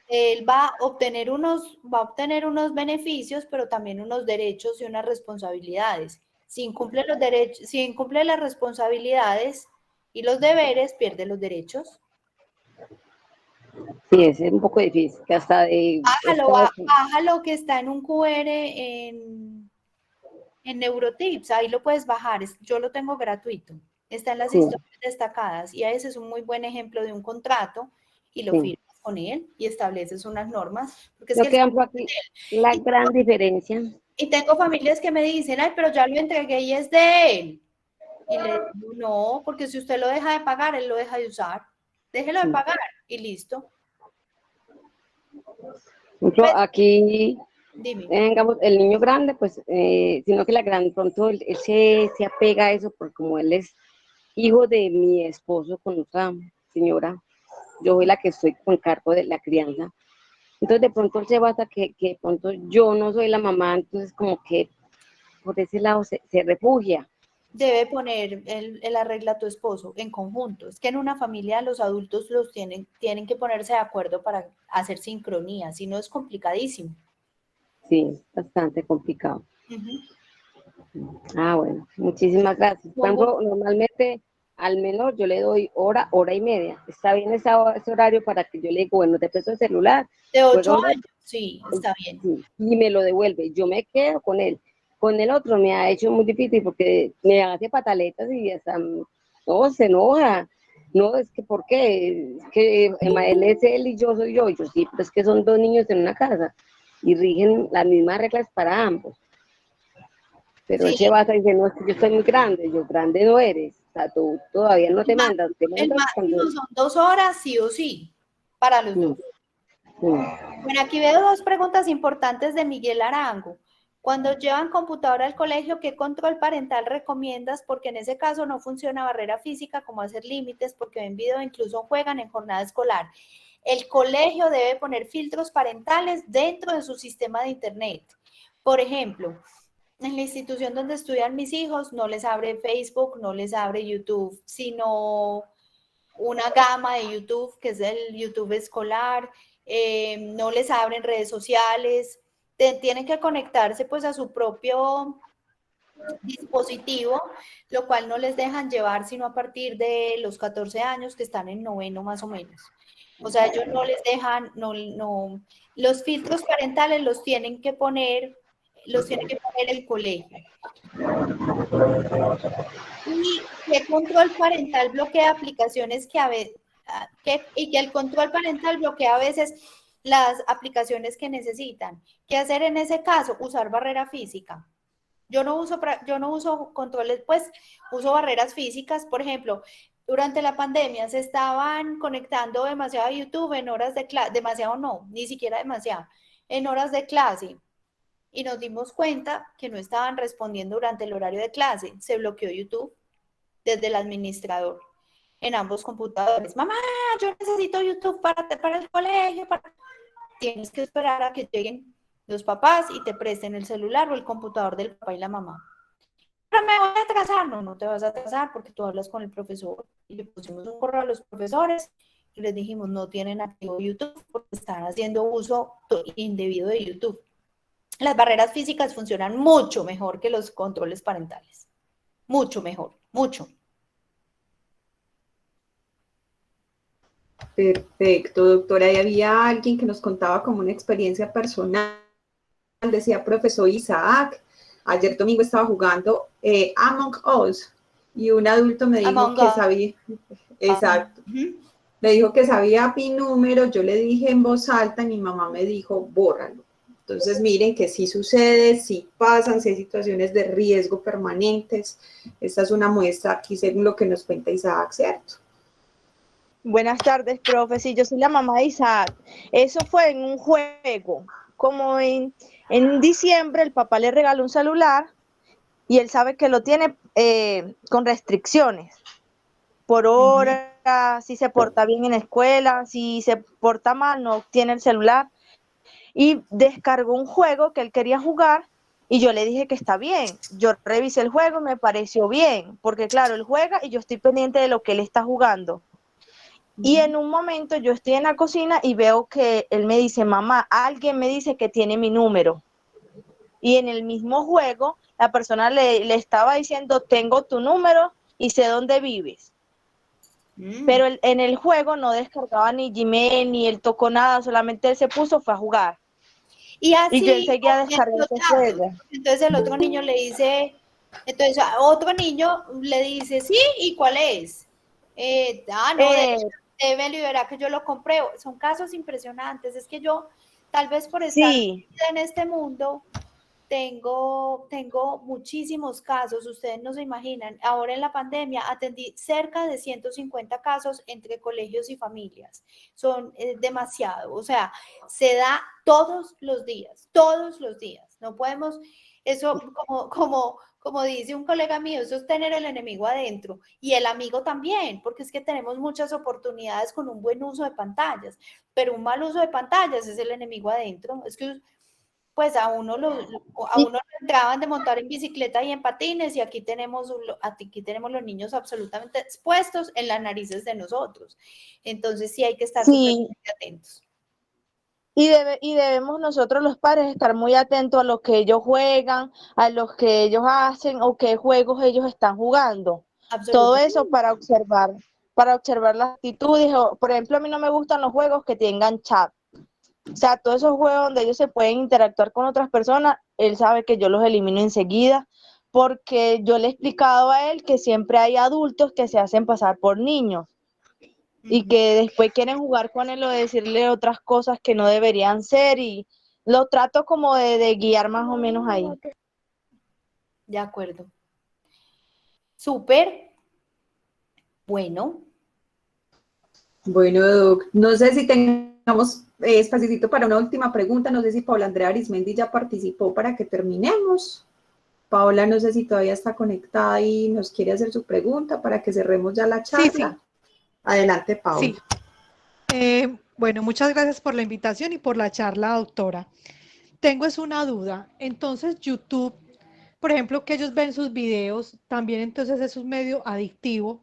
él va a obtener unos beneficios, pero también unos derechos y unas responsabilidades. Si incumple los derechos, si incumple las responsabilidades y los deberes, pierde los derechos. Sí, es un poco difícil, que hasta de... Bájalo que está en un QR en Neurotips, ahí lo puedes bajar, yo lo tengo gratuito, está en las historias destacadas y ese es un muy buen ejemplo de un contrato y lo firmas con él y estableces unas normas. Porque es que aquí la gran diferencia. Y tengo familias que me dicen, ay, pero ya lo entregué y es de él. Y le digo, no, porque si usted lo deja de pagar, él lo deja de usar. Déjelo de pagar y listo. Aquí, digamos, el niño grande, pues, sino que la gran, pronto él se apega a eso, porque como él es hijo de mi esposo con otra señora, yo soy la que estoy con cargo de la crianza. Entonces, de pronto él se basa que de pronto yo no soy la mamá, entonces como que por ese lado se refugia. Debe poner la regla a tu esposo en conjunto. Es que en una familia los adultos tienen que ponerse de acuerdo para hacer sincronía, si no es complicadísimo. Sí, es bastante complicado. Bueno, muchísimas gracias. Por ejemplo, normalmente al menor yo le doy hora y media. Está bien ese horario para que yo le digo, bueno, te presto el celular. De 8 años, sí, está bien. Sí, y me lo devuelve. Yo me quedo con él. Con el otro me ha hecho muy difícil porque me hace pataletas y hasta no, se enoja. No, es que ¿por qué? Es que él es él y yo soy yo. Yo sí, pero es que son 2 niños en una casa y rigen las mismas reglas para ambos. Pero él se basa y dice, no, es que yo estoy muy grande. Yo, grande no eres. O sea, tú todavía no te mandas. El máximo son 2 horas, sí o sí, para los dos. Bueno, aquí veo 2 preguntas importantes de Miguel Arango. Cuando llevan computadora al colegio, ¿qué control parental recomiendas? Porque en ese caso no funciona barrera física, como hacer límites, porque ven video, incluso juegan en jornada escolar. El colegio debe poner filtros parentales dentro de su sistema de internet. Por ejemplo, en la institución donde estudian mis hijos, no les abre Facebook, no les abre YouTube, sino una gama de YouTube, que es el YouTube escolar, no les abren redes sociales, tienen que conectarse pues a su propio dispositivo, lo cual no les dejan llevar sino a partir de los 14 años, que están en noveno más o menos. O sea, ellos no les dejan, los filtros parentales los tienen que poner el colegio. Y que control parental bloquea aplicaciones que a veces, y que el control parental bloquea a veces las aplicaciones que necesitan. ¿Qué hacer en ese caso? Usar barrera física. Yo no uso controles, pues uso barreras físicas. Por ejemplo, durante la pandemia se estaban conectando demasiado a YouTube en horas de clase, demasiado no, ni siquiera demasiado, en horas de clase. Y nos dimos cuenta que no estaban respondiendo durante el horario de clase. Se bloqueó YouTube desde el administrador en ambos computadores. Mamá, yo necesito YouTube para el colegio. Tienes que esperar a que lleguen los papás y te presten el celular o el computador del papá y la mamá. Pero me voy a atrasar. No te vas a atrasar porque tú hablas con el profesor. Y le pusimos un correo a los profesores y les dijimos, no tienen activo YouTube porque están haciendo uso indebido de YouTube. Las barreras físicas funcionan mucho mejor que los controles parentales. Mucho mejor, mucho. Perfecto, doctora. Y había alguien que nos contaba como una experiencia personal. Decía profesor Isaac, ayer domingo estaba jugando Among Us y un adulto me dijo que sabía, exacto, me dijo que sabía mi número, yo le dije en voz alta y mi mamá me dijo, bórralo. Entonces miren que sí sucede, sí pasan, sí hay situaciones de riesgo permanentes. Esta es una muestra aquí según lo que nos cuenta Isaac, ¿cierto? Buenas tardes, profe. Sí, yo soy la mamá de Isaac. Eso fue en un juego. Como en diciembre el papá le regaló un celular y él sabe que lo tiene con restricciones. Por hora, si se porta bien en la escuela, si se porta mal, no tiene el celular. Y descargó un juego que él quería jugar y yo le dije que está bien. Yo revisé el juego, me pareció bien, porque claro, él juega y yo estoy pendiente de lo que él está jugando. Y en un momento yo estoy en la cocina y veo que él me dice, mamá, alguien me dice que tiene mi número. Y en el mismo juego, la persona le estaba diciendo, tengo tu número y sé dónde vives. Pero en el juego no descargaba ni Gmail, ni él tocó nada, solamente él se puso, fue a jugar. Y así, yo enseguida descargué ese juego. Entonces el otro niño le dice, entonces a otro niño le dice, sí, ¿y cuál es? Debe liberar que yo lo compré. Son casos impresionantes. Es que yo, tal vez por estar en este mundo, tengo muchísimos casos, ustedes no se imaginan. Ahora en la pandemia atendí cerca de 150 casos entre colegios y familias. Son demasiado, o sea, se da todos los días. No podemos, eso como dice un colega mío, eso es tener el enemigo adentro y el amigo también, porque es que tenemos muchas oportunidades con un buen uso de pantallas, pero un mal uso de pantallas es el enemigo adentro. Es que pues a uno lo entraban de montar en bicicleta y en patines y aquí tenemos los niños absolutamente expuestos en las narices de nosotros. Entonces sí hay que estar súper atentos. Y debemos nosotros los padres estar muy atentos a lo que ellos juegan, a lo que ellos hacen o qué juegos ellos están jugando. Todo eso para observar las actitudes. Por ejemplo, a mí no me gustan los juegos que tengan chat. O sea, todos esos juegos donde ellos se pueden interactuar con otras personas, él sabe que yo los elimino enseguida, porque yo le he explicado a él que siempre hay adultos que se hacen pasar por niños y que después quieren jugar con él o decirle otras cosas que no deberían ser, y lo trato como de guiar más o menos ahí. De acuerdo. Súper. Bueno. Bueno, Doc, no sé si tengamos espacito para una última pregunta. No sé si Paula Andrea Arismendi ya participó para que terminemos. Paola, no sé si todavía está conectada y nos quiere hacer su pregunta para que cerremos ya la charla. Sí. Adelante, Paola. Sí. Bueno, muchas gracias por la invitación y por la charla, doctora. Tengo una duda. Entonces, YouTube, por ejemplo, que ellos ven sus videos, también entonces eso es medio adictivo,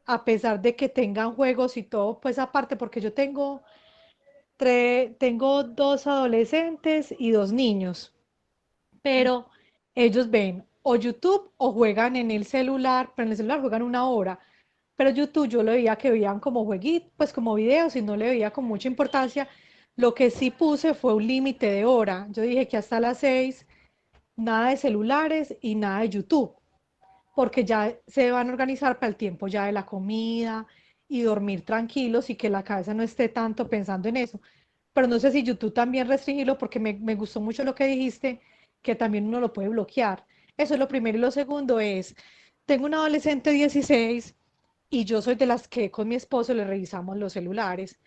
a pesar de que tengan juegos y todo, pues aparte, porque yo tengo 2 adolescentes y 2 niños, pero ellos ven o YouTube o juegan en el celular, pero en el celular juegan 1 hora. Pero YouTube yo lo veía que veían como jueguitos, pues como videos y no le veía con mucha importancia. Lo que sí puse fue un límite de hora. Yo dije que hasta las 6, nada de celulares y nada de YouTube, porque ya se van a organizar para el tiempo ya de la comida y dormir tranquilos y que la cabeza no esté tanto pensando en eso. Pero no sé si YouTube también restringirlo porque me gustó mucho lo que dijiste, que también uno lo puede bloquear. Eso es lo primero. Y lo segundo es, tengo un adolescente de 16 y yo soy de las que con mi esposo le revisamos los celulares,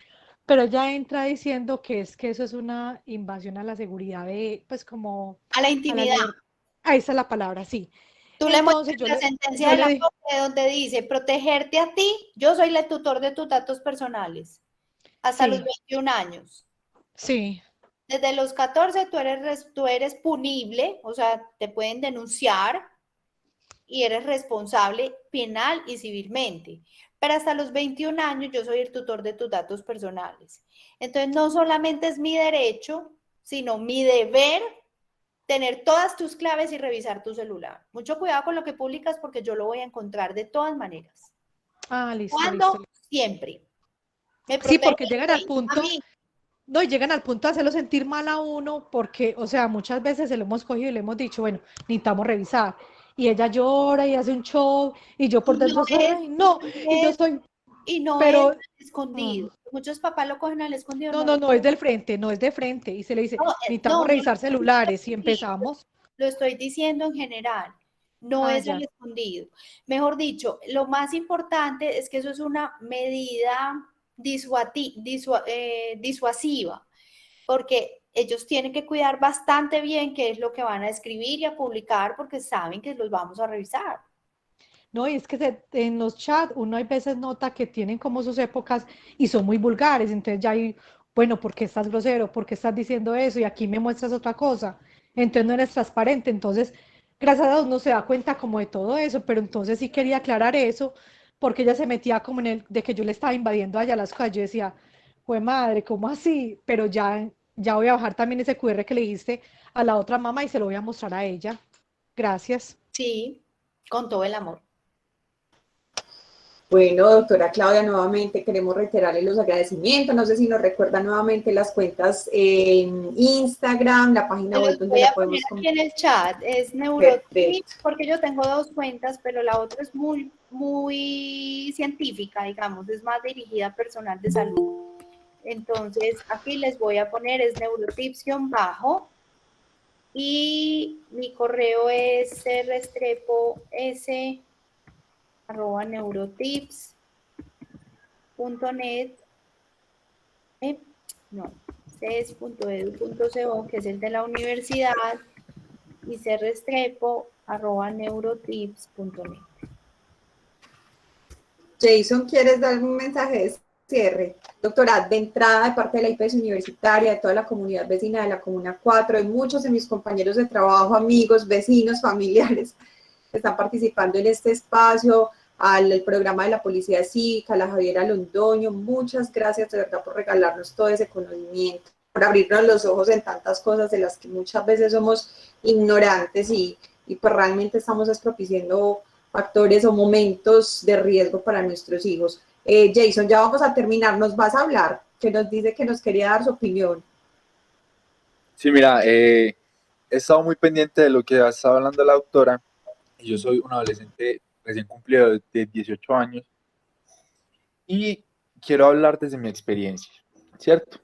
pero ella entra diciendo que es que eso es una invasión a la seguridad de, pues como A la a la intimidad. libertad. Ah, esa es la palabra, sí. Tú le Entonces muestras la sentencia de yo le la dije, Corte donde dice protegerte a ti, yo soy el tutor de tus datos personales, hasta los sí, 21 años. sí, Desde los 14 tú eres punible, o sea, te pueden denunciar y eres responsable penal y civilmente. Pero hasta los 21 años yo soy el tutor de tus datos personales. Entonces, no solamente es mi derecho, sino mi deber tener todas tus claves y revisar tu celular. Mucho cuidado con lo que publicas porque yo lo voy a encontrar de todas maneras. listo, ¿Cuándo? listo. Siempre. Me Sí, protege porque llegan al a punto, mí. no, y llegan al punto de hacerlo sentir mal a uno, porque, o sea, muchas veces se lo hemos cogido y le hemos dicho, bueno, necesitamos revisar. Y ella llora y hace un show, y yo por Y no dentro soy, es, ay, no, y yo estoy, y no es pero, escondido. Muchos papás lo cogen al escondido. no, No, no, no es del frente, no es de frente. Y se le dice, no, necesitamos no, revisar celulares y empezamos. lo estoy diciendo en general. No es Ya. al escondido. Mejor dicho, lo más importante es que eso es una medida disuasiva, porque ellos tienen que cuidar bastante bien qué es lo que van a escribir y a publicar, porque saben que los vamos a revisar. No, y es que en los chats uno hay veces nota que tienen como sus épocas y son muy vulgares, entonces ya hay, bueno, ¿por qué estás grosero? ¿Por qué estás diciendo eso? Y aquí me muestras otra cosa. Entonces no eres transparente, entonces gracias a Dios no se da cuenta como de todo eso, pero entonces sí quería aclarar eso, porque ella se metía como en el, de que yo le estaba invadiendo allá las cosas, yo decía, fue madre, ¿cómo así? Pero ya voy a bajar también ese QR que le diste a la otra mamá y se lo voy a mostrar a ella. Gracias. Sí, con todo el amor. Bueno, doctora Claudia, nuevamente queremos reiterarle los agradecimientos. No sé si nos recuerda nuevamente las cuentas en Instagram, la página web donde Voy la a poner podemos aquí en el chat, es Perfecto. Neurotips, porque yo tengo 2 cuentas, pero la otra es muy científica, digamos, es más dirigida a personal de salud. Entonces, aquí les voy a poner, es neurotips_bajo, y mi correo es crstrepo_s@neurotips.net, no, ces.edu.co, que es el de la universidad, y crstrepo@neurotips.net. Jason, ¿quieres dar un mensaje de cierre? Doctora, de entrada, de parte de la IPS universitaria, de toda la comunidad vecina de la Comuna 4, de muchos de mis compañeros de trabajo, amigos, vecinos, familiares, que están participando en este espacio, al programa de la Policía Cívica, a la Javiera Londoño, muchas gracias de verdad por regalarnos todo ese conocimiento, por abrirnos los ojos en tantas cosas de las que muchas veces somos ignorantes y pues realmente estamos propiciando factores o momentos de riesgo para nuestros hijos. Jason, ya vamos a terminar, nos vas a hablar, que nos dice que nos quería dar su opinión. Sí, mira, he estado muy pendiente de lo que estaba hablando la doctora, y yo soy un adolescente recién cumplido de 18 años, y quiero hablar desde mi experiencia, ¿cierto?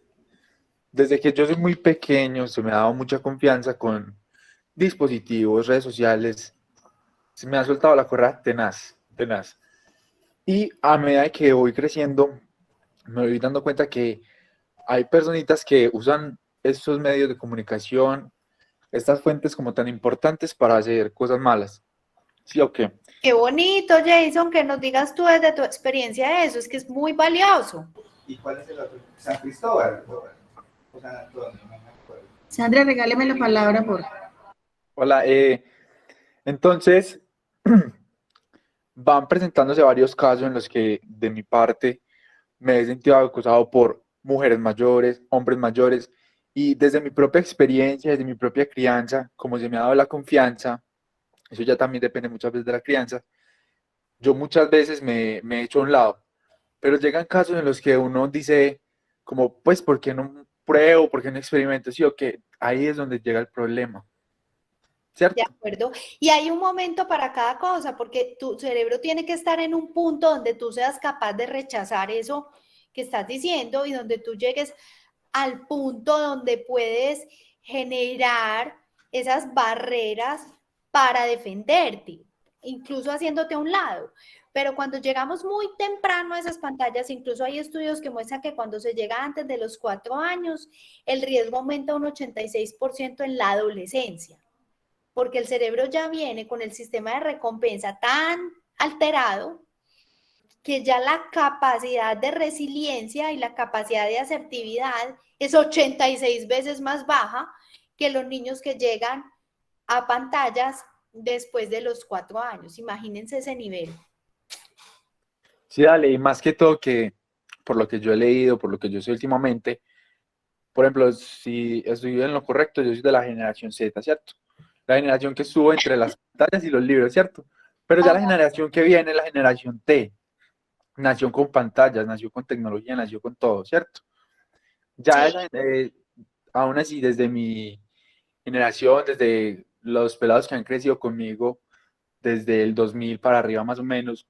Desde que yo soy muy pequeño, se me ha dado mucha confianza con dispositivos, redes sociales, se me ha soltado la correa tenaz, tenaz. Y a medida que voy creciendo, me voy dando cuenta que hay personitas que usan estos medios de comunicación, estas fuentes como tan importantes para hacer cosas malas. ¿Sí o qué? Qué bonito, Jason, que nos digas tú desde tu experiencia eso, es que es muy valioso. ¿Y cuál es el otro? San Cristóbal o San Antonio, no me acuerdo. Sandra, regáleme la palabra, por favor. Hola, entonces van presentándose varios casos en los que de mi parte me he sentido acosado por mujeres mayores, hombres mayores, y desde mi propia experiencia, desde mi propia crianza, como se me ha dado la confianza, eso ya también depende muchas veces de la crianza. Yo muchas veces me echo a un lado, pero llegan casos en los que uno dice, como, pues, ¿por qué no pruebo? ¿Por qué no experimento? Sí, o que ahí es donde llega el problema, De ¿cierto? acuerdo. Y hay un momento para cada cosa, porque tu cerebro tiene que estar en un punto donde tú seas capaz de rechazar eso que estás diciendo y donde tú llegues al punto donde puedes generar esas barreras para defenderte, incluso haciéndote a un lado. Pero cuando llegamos muy temprano a esas pantallas, incluso hay estudios que muestran que cuando se llega antes de los 4 años, el riesgo aumenta un 86% en la adolescencia, porque el cerebro ya viene con el sistema de recompensa tan alterado que ya la capacidad de resiliencia y la capacidad de asertividad es 86 veces más baja que los niños que llegan a pantallas después de los 4 años. Imagínense ese nivel. Sí, dale, y más que todo que, por lo que yo he leído, por lo que yo sé últimamente, por ejemplo, si estoy en lo correcto, yo soy de la generación Z, ¿cierto? La generación que estuvo entre las pantallas y los libros, ¿cierto? Pero ya la generación que viene, la generación T, nació con pantallas, nació con tecnología, nació con todo, ¿cierto? Ya esa, aún así, desde mi generación, desde los pelados que han crecido conmigo, desde el 2000 para arriba más o menos,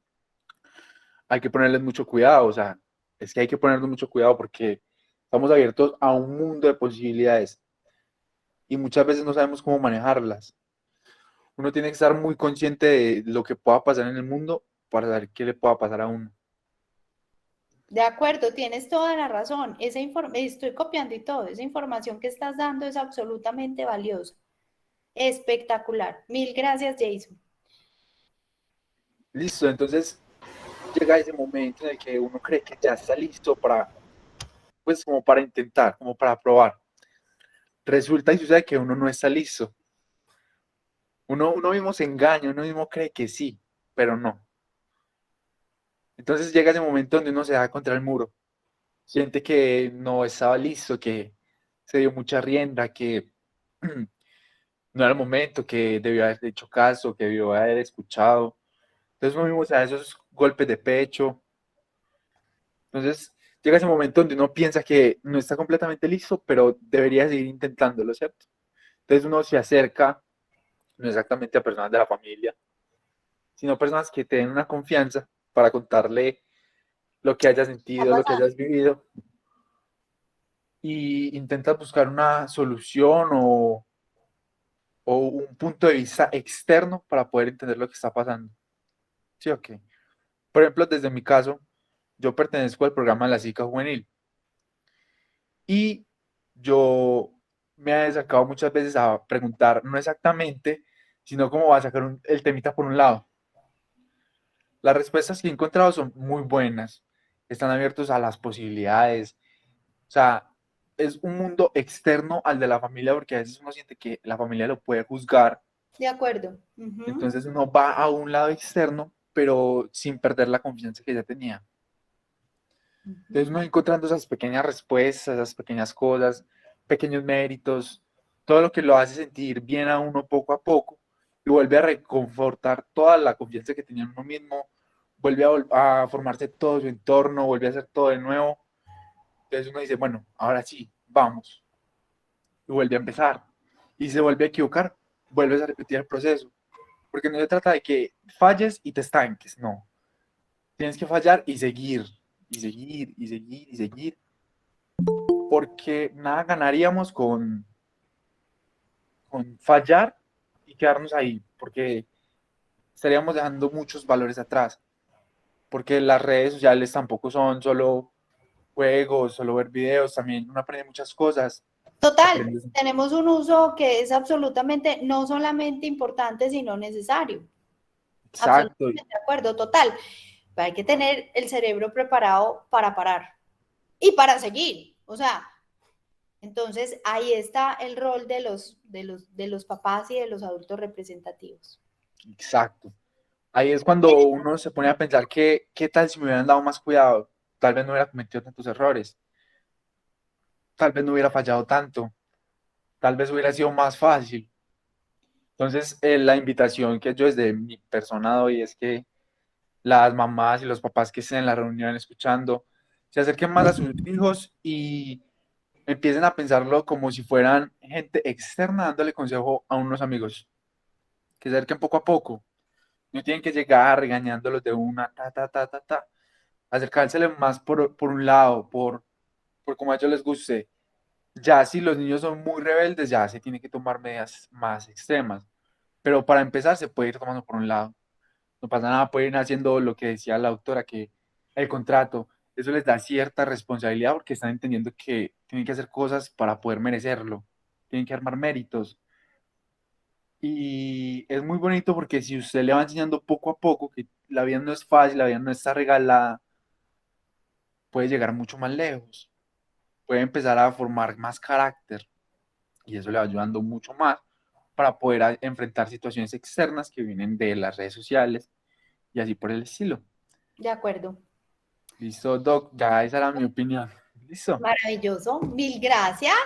hay que ponerles mucho cuidado, o sea, es que hay que ponerles mucho cuidado porque estamos abiertos a un mundo de posibilidades y muchas veces no sabemos cómo manejarlas. Uno tiene que estar muy consciente de lo que pueda pasar en el mundo para saber qué le pueda pasar a uno. De acuerdo, tienes toda la razón. Estoy copiando y todo. Esa información que estás dando es absolutamente valiosa. Espectacular. Mil gracias, Jason. Listo, entonces llega ese momento en el que uno cree que ya está listo para, pues como para intentar, como para probar. Resulta y sucede que uno no está listo. Uno mismo se engaña, uno mismo cree que sí, pero no. Entonces llega ese momento donde uno se da contra el muro. Siente que no estaba listo, que se dio mucha rienda, que no era el momento, que debió haber hecho caso, que debió haber escuchado. Entonces uno mismo se da esos golpes de pecho. Entonces llega ese momento donde uno piensa que no está completamente listo, pero debería seguir intentándolo, ¿cierto? Entonces uno se acerca, no exactamente a personas de la familia, sino personas que te den una confianza para contarle lo que hayas sentido, lo que hayas vivido, y intentas buscar una solución o un punto de vista externo para poder entender lo que está pasando. ¿Sí o qué? Por ejemplo, desde mi caso, yo pertenezco al programa de la psica juvenil y yo me he sacado muchas veces a preguntar, no exactamente, sino cómo va a sacar el temita por un lado. Las respuestas que he encontrado son muy buenas, están abiertos a las posibilidades, o sea, es un mundo externo al de la familia porque a veces uno siente que la familia lo puede juzgar, De acuerdo. Ujú. entonces uno va a un lado externo, pero sin perder la confianza que ya tenía. Entonces uno va encontrando esas pequeñas respuestas, esas pequeñas cosas, pequeños méritos, todo lo que lo hace sentir bien a uno poco a poco y vuelve a reconfortar toda la confianza que tenía en uno mismo, vuelve a formarse todo su entorno, vuelve a hacer todo de nuevo. Entonces uno dice, bueno, ahora sí, vamos. Y vuelve a empezar. Y se vuelve a equivocar, vuelves a repetir el proceso. Porque no se trata de que falles y te estanques, no. Tienes que fallar y seguir, y seguir, y seguir, y seguir. Porque nada ganaríamos con fallar y quedarnos ahí. Porque estaríamos dejando muchos valores atrás. Porque las redes sociales tampoco son solo juegos, solo ver videos, también uno aprende muchas cosas. Total, tenemos un uso que es absolutamente no solamente importante, sino necesario. Exacto. Absolutamente de acuerdo, total. Pero hay que tener el cerebro preparado para parar y para seguir. O sea, entonces ahí está el rol de los papás y de los adultos representativos. Exacto. Ahí es cuando uno se pone a pensar que, ¿qué tal si me hubieran dado más cuidado? Tal vez no hubiera cometido tantos errores. Tal vez no hubiera fallado tanto. Tal vez hubiera sido más fácil. Entonces, la invitación que yo desde mi persona doy es que las mamás y los papás que estén en la reunión escuchando se acerquen más a sus hijos y empiecen a pensarlo como si fueran gente externa dándole consejo a unos amigos, que se acerquen poco a poco. No tienen que llegar regañándolos de una, acercársele más por un lado, por como a ellos les guste. Ya si los niños son muy rebeldes, ya se tiene que tomar medidas más extremas. Pero para empezar se puede ir tomando por un lado. No pasa nada, pueden ir haciendo lo que decía la doctora, que el contrato, eso les da cierta responsabilidad porque están entendiendo que tienen que hacer cosas para poder merecerlo. Tienen que armar méritos. Y es muy bonito porque si usted le va enseñando poco a poco que la vida no es fácil, la vida no está regalada, puede llegar mucho más lejos. Puede empezar a formar más carácter y eso le va ayudando mucho más para poder enfrentar situaciones externas que vienen de las redes sociales y así por el estilo. De acuerdo. Listo, Doc, ya esa era mi opinión. Listo. Maravilloso. Mil gracias.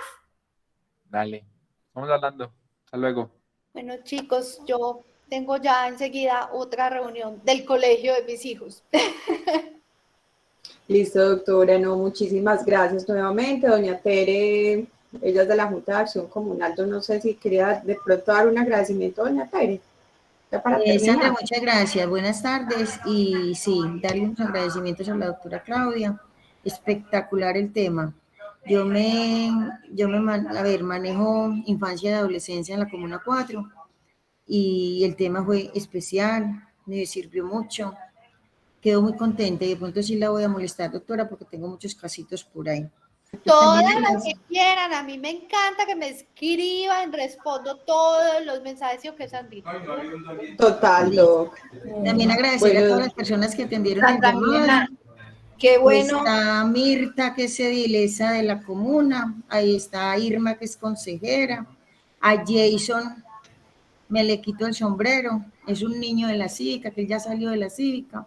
Dale, vamos hablando. Hasta luego. Bueno, chicos, yo tengo ya enseguida otra reunión del colegio de mis hijos. Listo, doctora. No, muchísimas gracias nuevamente. Doña Tere, ella es de la Junta de Acción Comunal. Yo no sé si quería de pronto dar un agradecimiento, doña Tere. Ya para terminar. Sandra, muchas gracias. Buenas tardes. Y sí, darle unos agradecimientos a la doctora Claudia. Espectacular el tema. Yo manejo infancia y adolescencia en la Comuna 4 y el tema fue especial, me sirvió mucho. Quedo muy contenta y de pronto sí la voy a molestar, doctora, porque tengo muchos casitos por ahí. Todas las que quieran, a mí me encanta que me escriban, respondo todos los mensajes que Sandrita. Total, Doc. También agradecer a todas las personas que atendieron el llamado. Qué bueno. Está Mirta, que es edilesa de la comuna, ahí está Irma, que es consejera, a Jason me le quito el sombrero, es un niño de la cívica, que él ya salió de la cívica,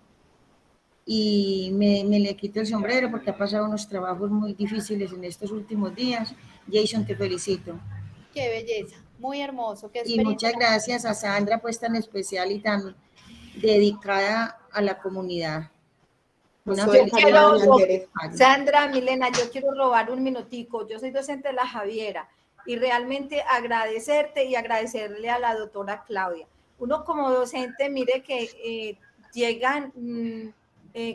y me le quito el sombrero porque ha pasado unos trabajos muy difíciles en estos últimos días. Jason, te felicito. Qué belleza, muy hermoso. Qué Y muchas gracias a Sandra, pues tan especial y tan dedicada a la comunidad. Sandra, Milena, yo quiero robar un minutico. Yo soy docente de la Javiera y realmente agradecerte y agradecerle a la doctora Claudia. Uno como docente, mire que llegan,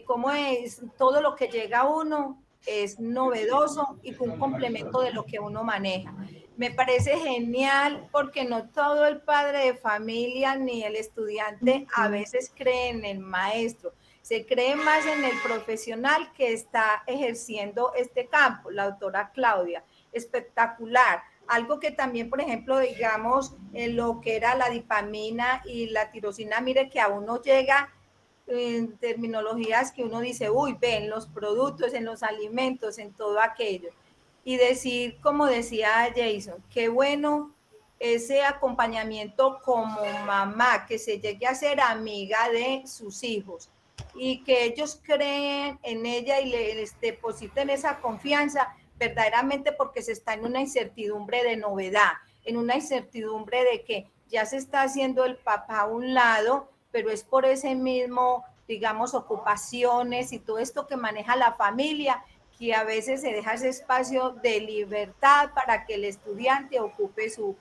cómo es, todo lo que llega a uno es novedoso y un complemento de lo que uno maneja. Me parece genial porque no todo el padre de familia ni el estudiante a veces cree en el maestro. Se cree más en el profesional que está ejerciendo este campo, la doctora Claudia. Espectacular. Algo que también, por ejemplo, digamos, en lo que era la dipamina y la tirosina, mire que a uno llega en terminologías que uno dice, uy, ven los productos, en los alimentos, en todo aquello. Y decir, como decía Jason, qué bueno ese acompañamiento como mamá, que se llegue a ser amiga de sus hijos y que ellos creen en ella y les depositen esa confianza verdaderamente porque se está en una incertidumbre de novedad, en una incertidumbre de que ya se está haciendo el papá a un lado, pero es por ese mismo, digamos, ocupaciones y todo esto que maneja la familia, que a veces se deja ese espacio de libertad para que el estudiante ocupe su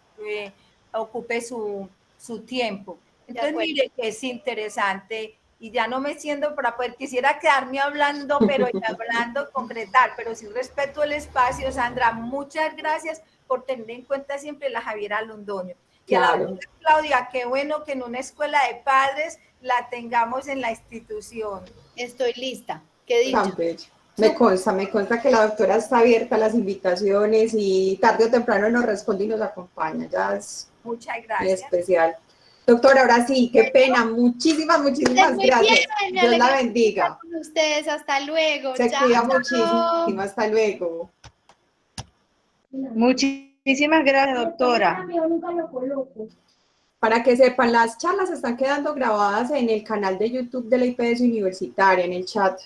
tiempo. Entonces, mire que es interesante y ya no me siento para poder, quisiera quedarme hablando, pero hablando, concretar, pero sí respeto el espacio. Sandra, muchas gracias por tener en cuenta siempre la Javiera Londoño. Y a la doctora Claudia, qué bueno que en una escuela de padres la tengamos en la institución. Estoy lista. ¿Qué dicho? Me consta que la doctora está abierta a las invitaciones y tarde o temprano nos responde y nos acompaña. Ya es muchas muy gracias. Especial. Doctora, ahora sí, qué pena. Muchísimas gracias. Dios la bendiga. Con ustedes, hasta luego. Se cuida muchísimo. Hasta luego. Muchísimas gracias, doctora. Para que sepan, las charlas están quedando grabadas en el canal de YouTube de la IPS Universitaria. En el chat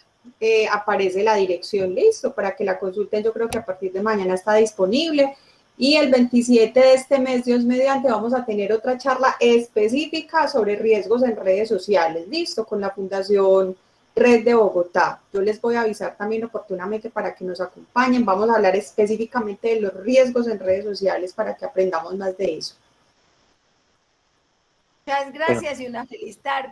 aparece la dirección, listo, para que la consulten. Yo creo que a partir de mañana está disponible. Y el 27 de este mes, Dios mediante, vamos a tener otra charla específica sobre riesgos en redes sociales, listo, con la Fundación Red de Bogotá. Yo les voy a avisar también oportunamente para que nos acompañen. Vamos a hablar específicamente de los riesgos en redes sociales para que aprendamos más de eso. Muchas gracias y una feliz tarde.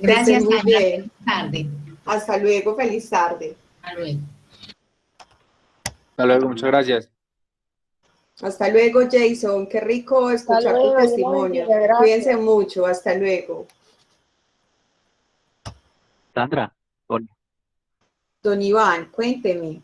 Gracias, muy Sandra. bien. Feliz tarde. Hasta luego, feliz tarde. Hasta luego. Hasta luego, muchas gracias. Hasta luego, Jason. Qué rico escuchar luego, tu Dios testimonio. bendiga, gracias. Cuídense mucho. Hasta luego. Sandra, hola. Don Iván, cuénteme.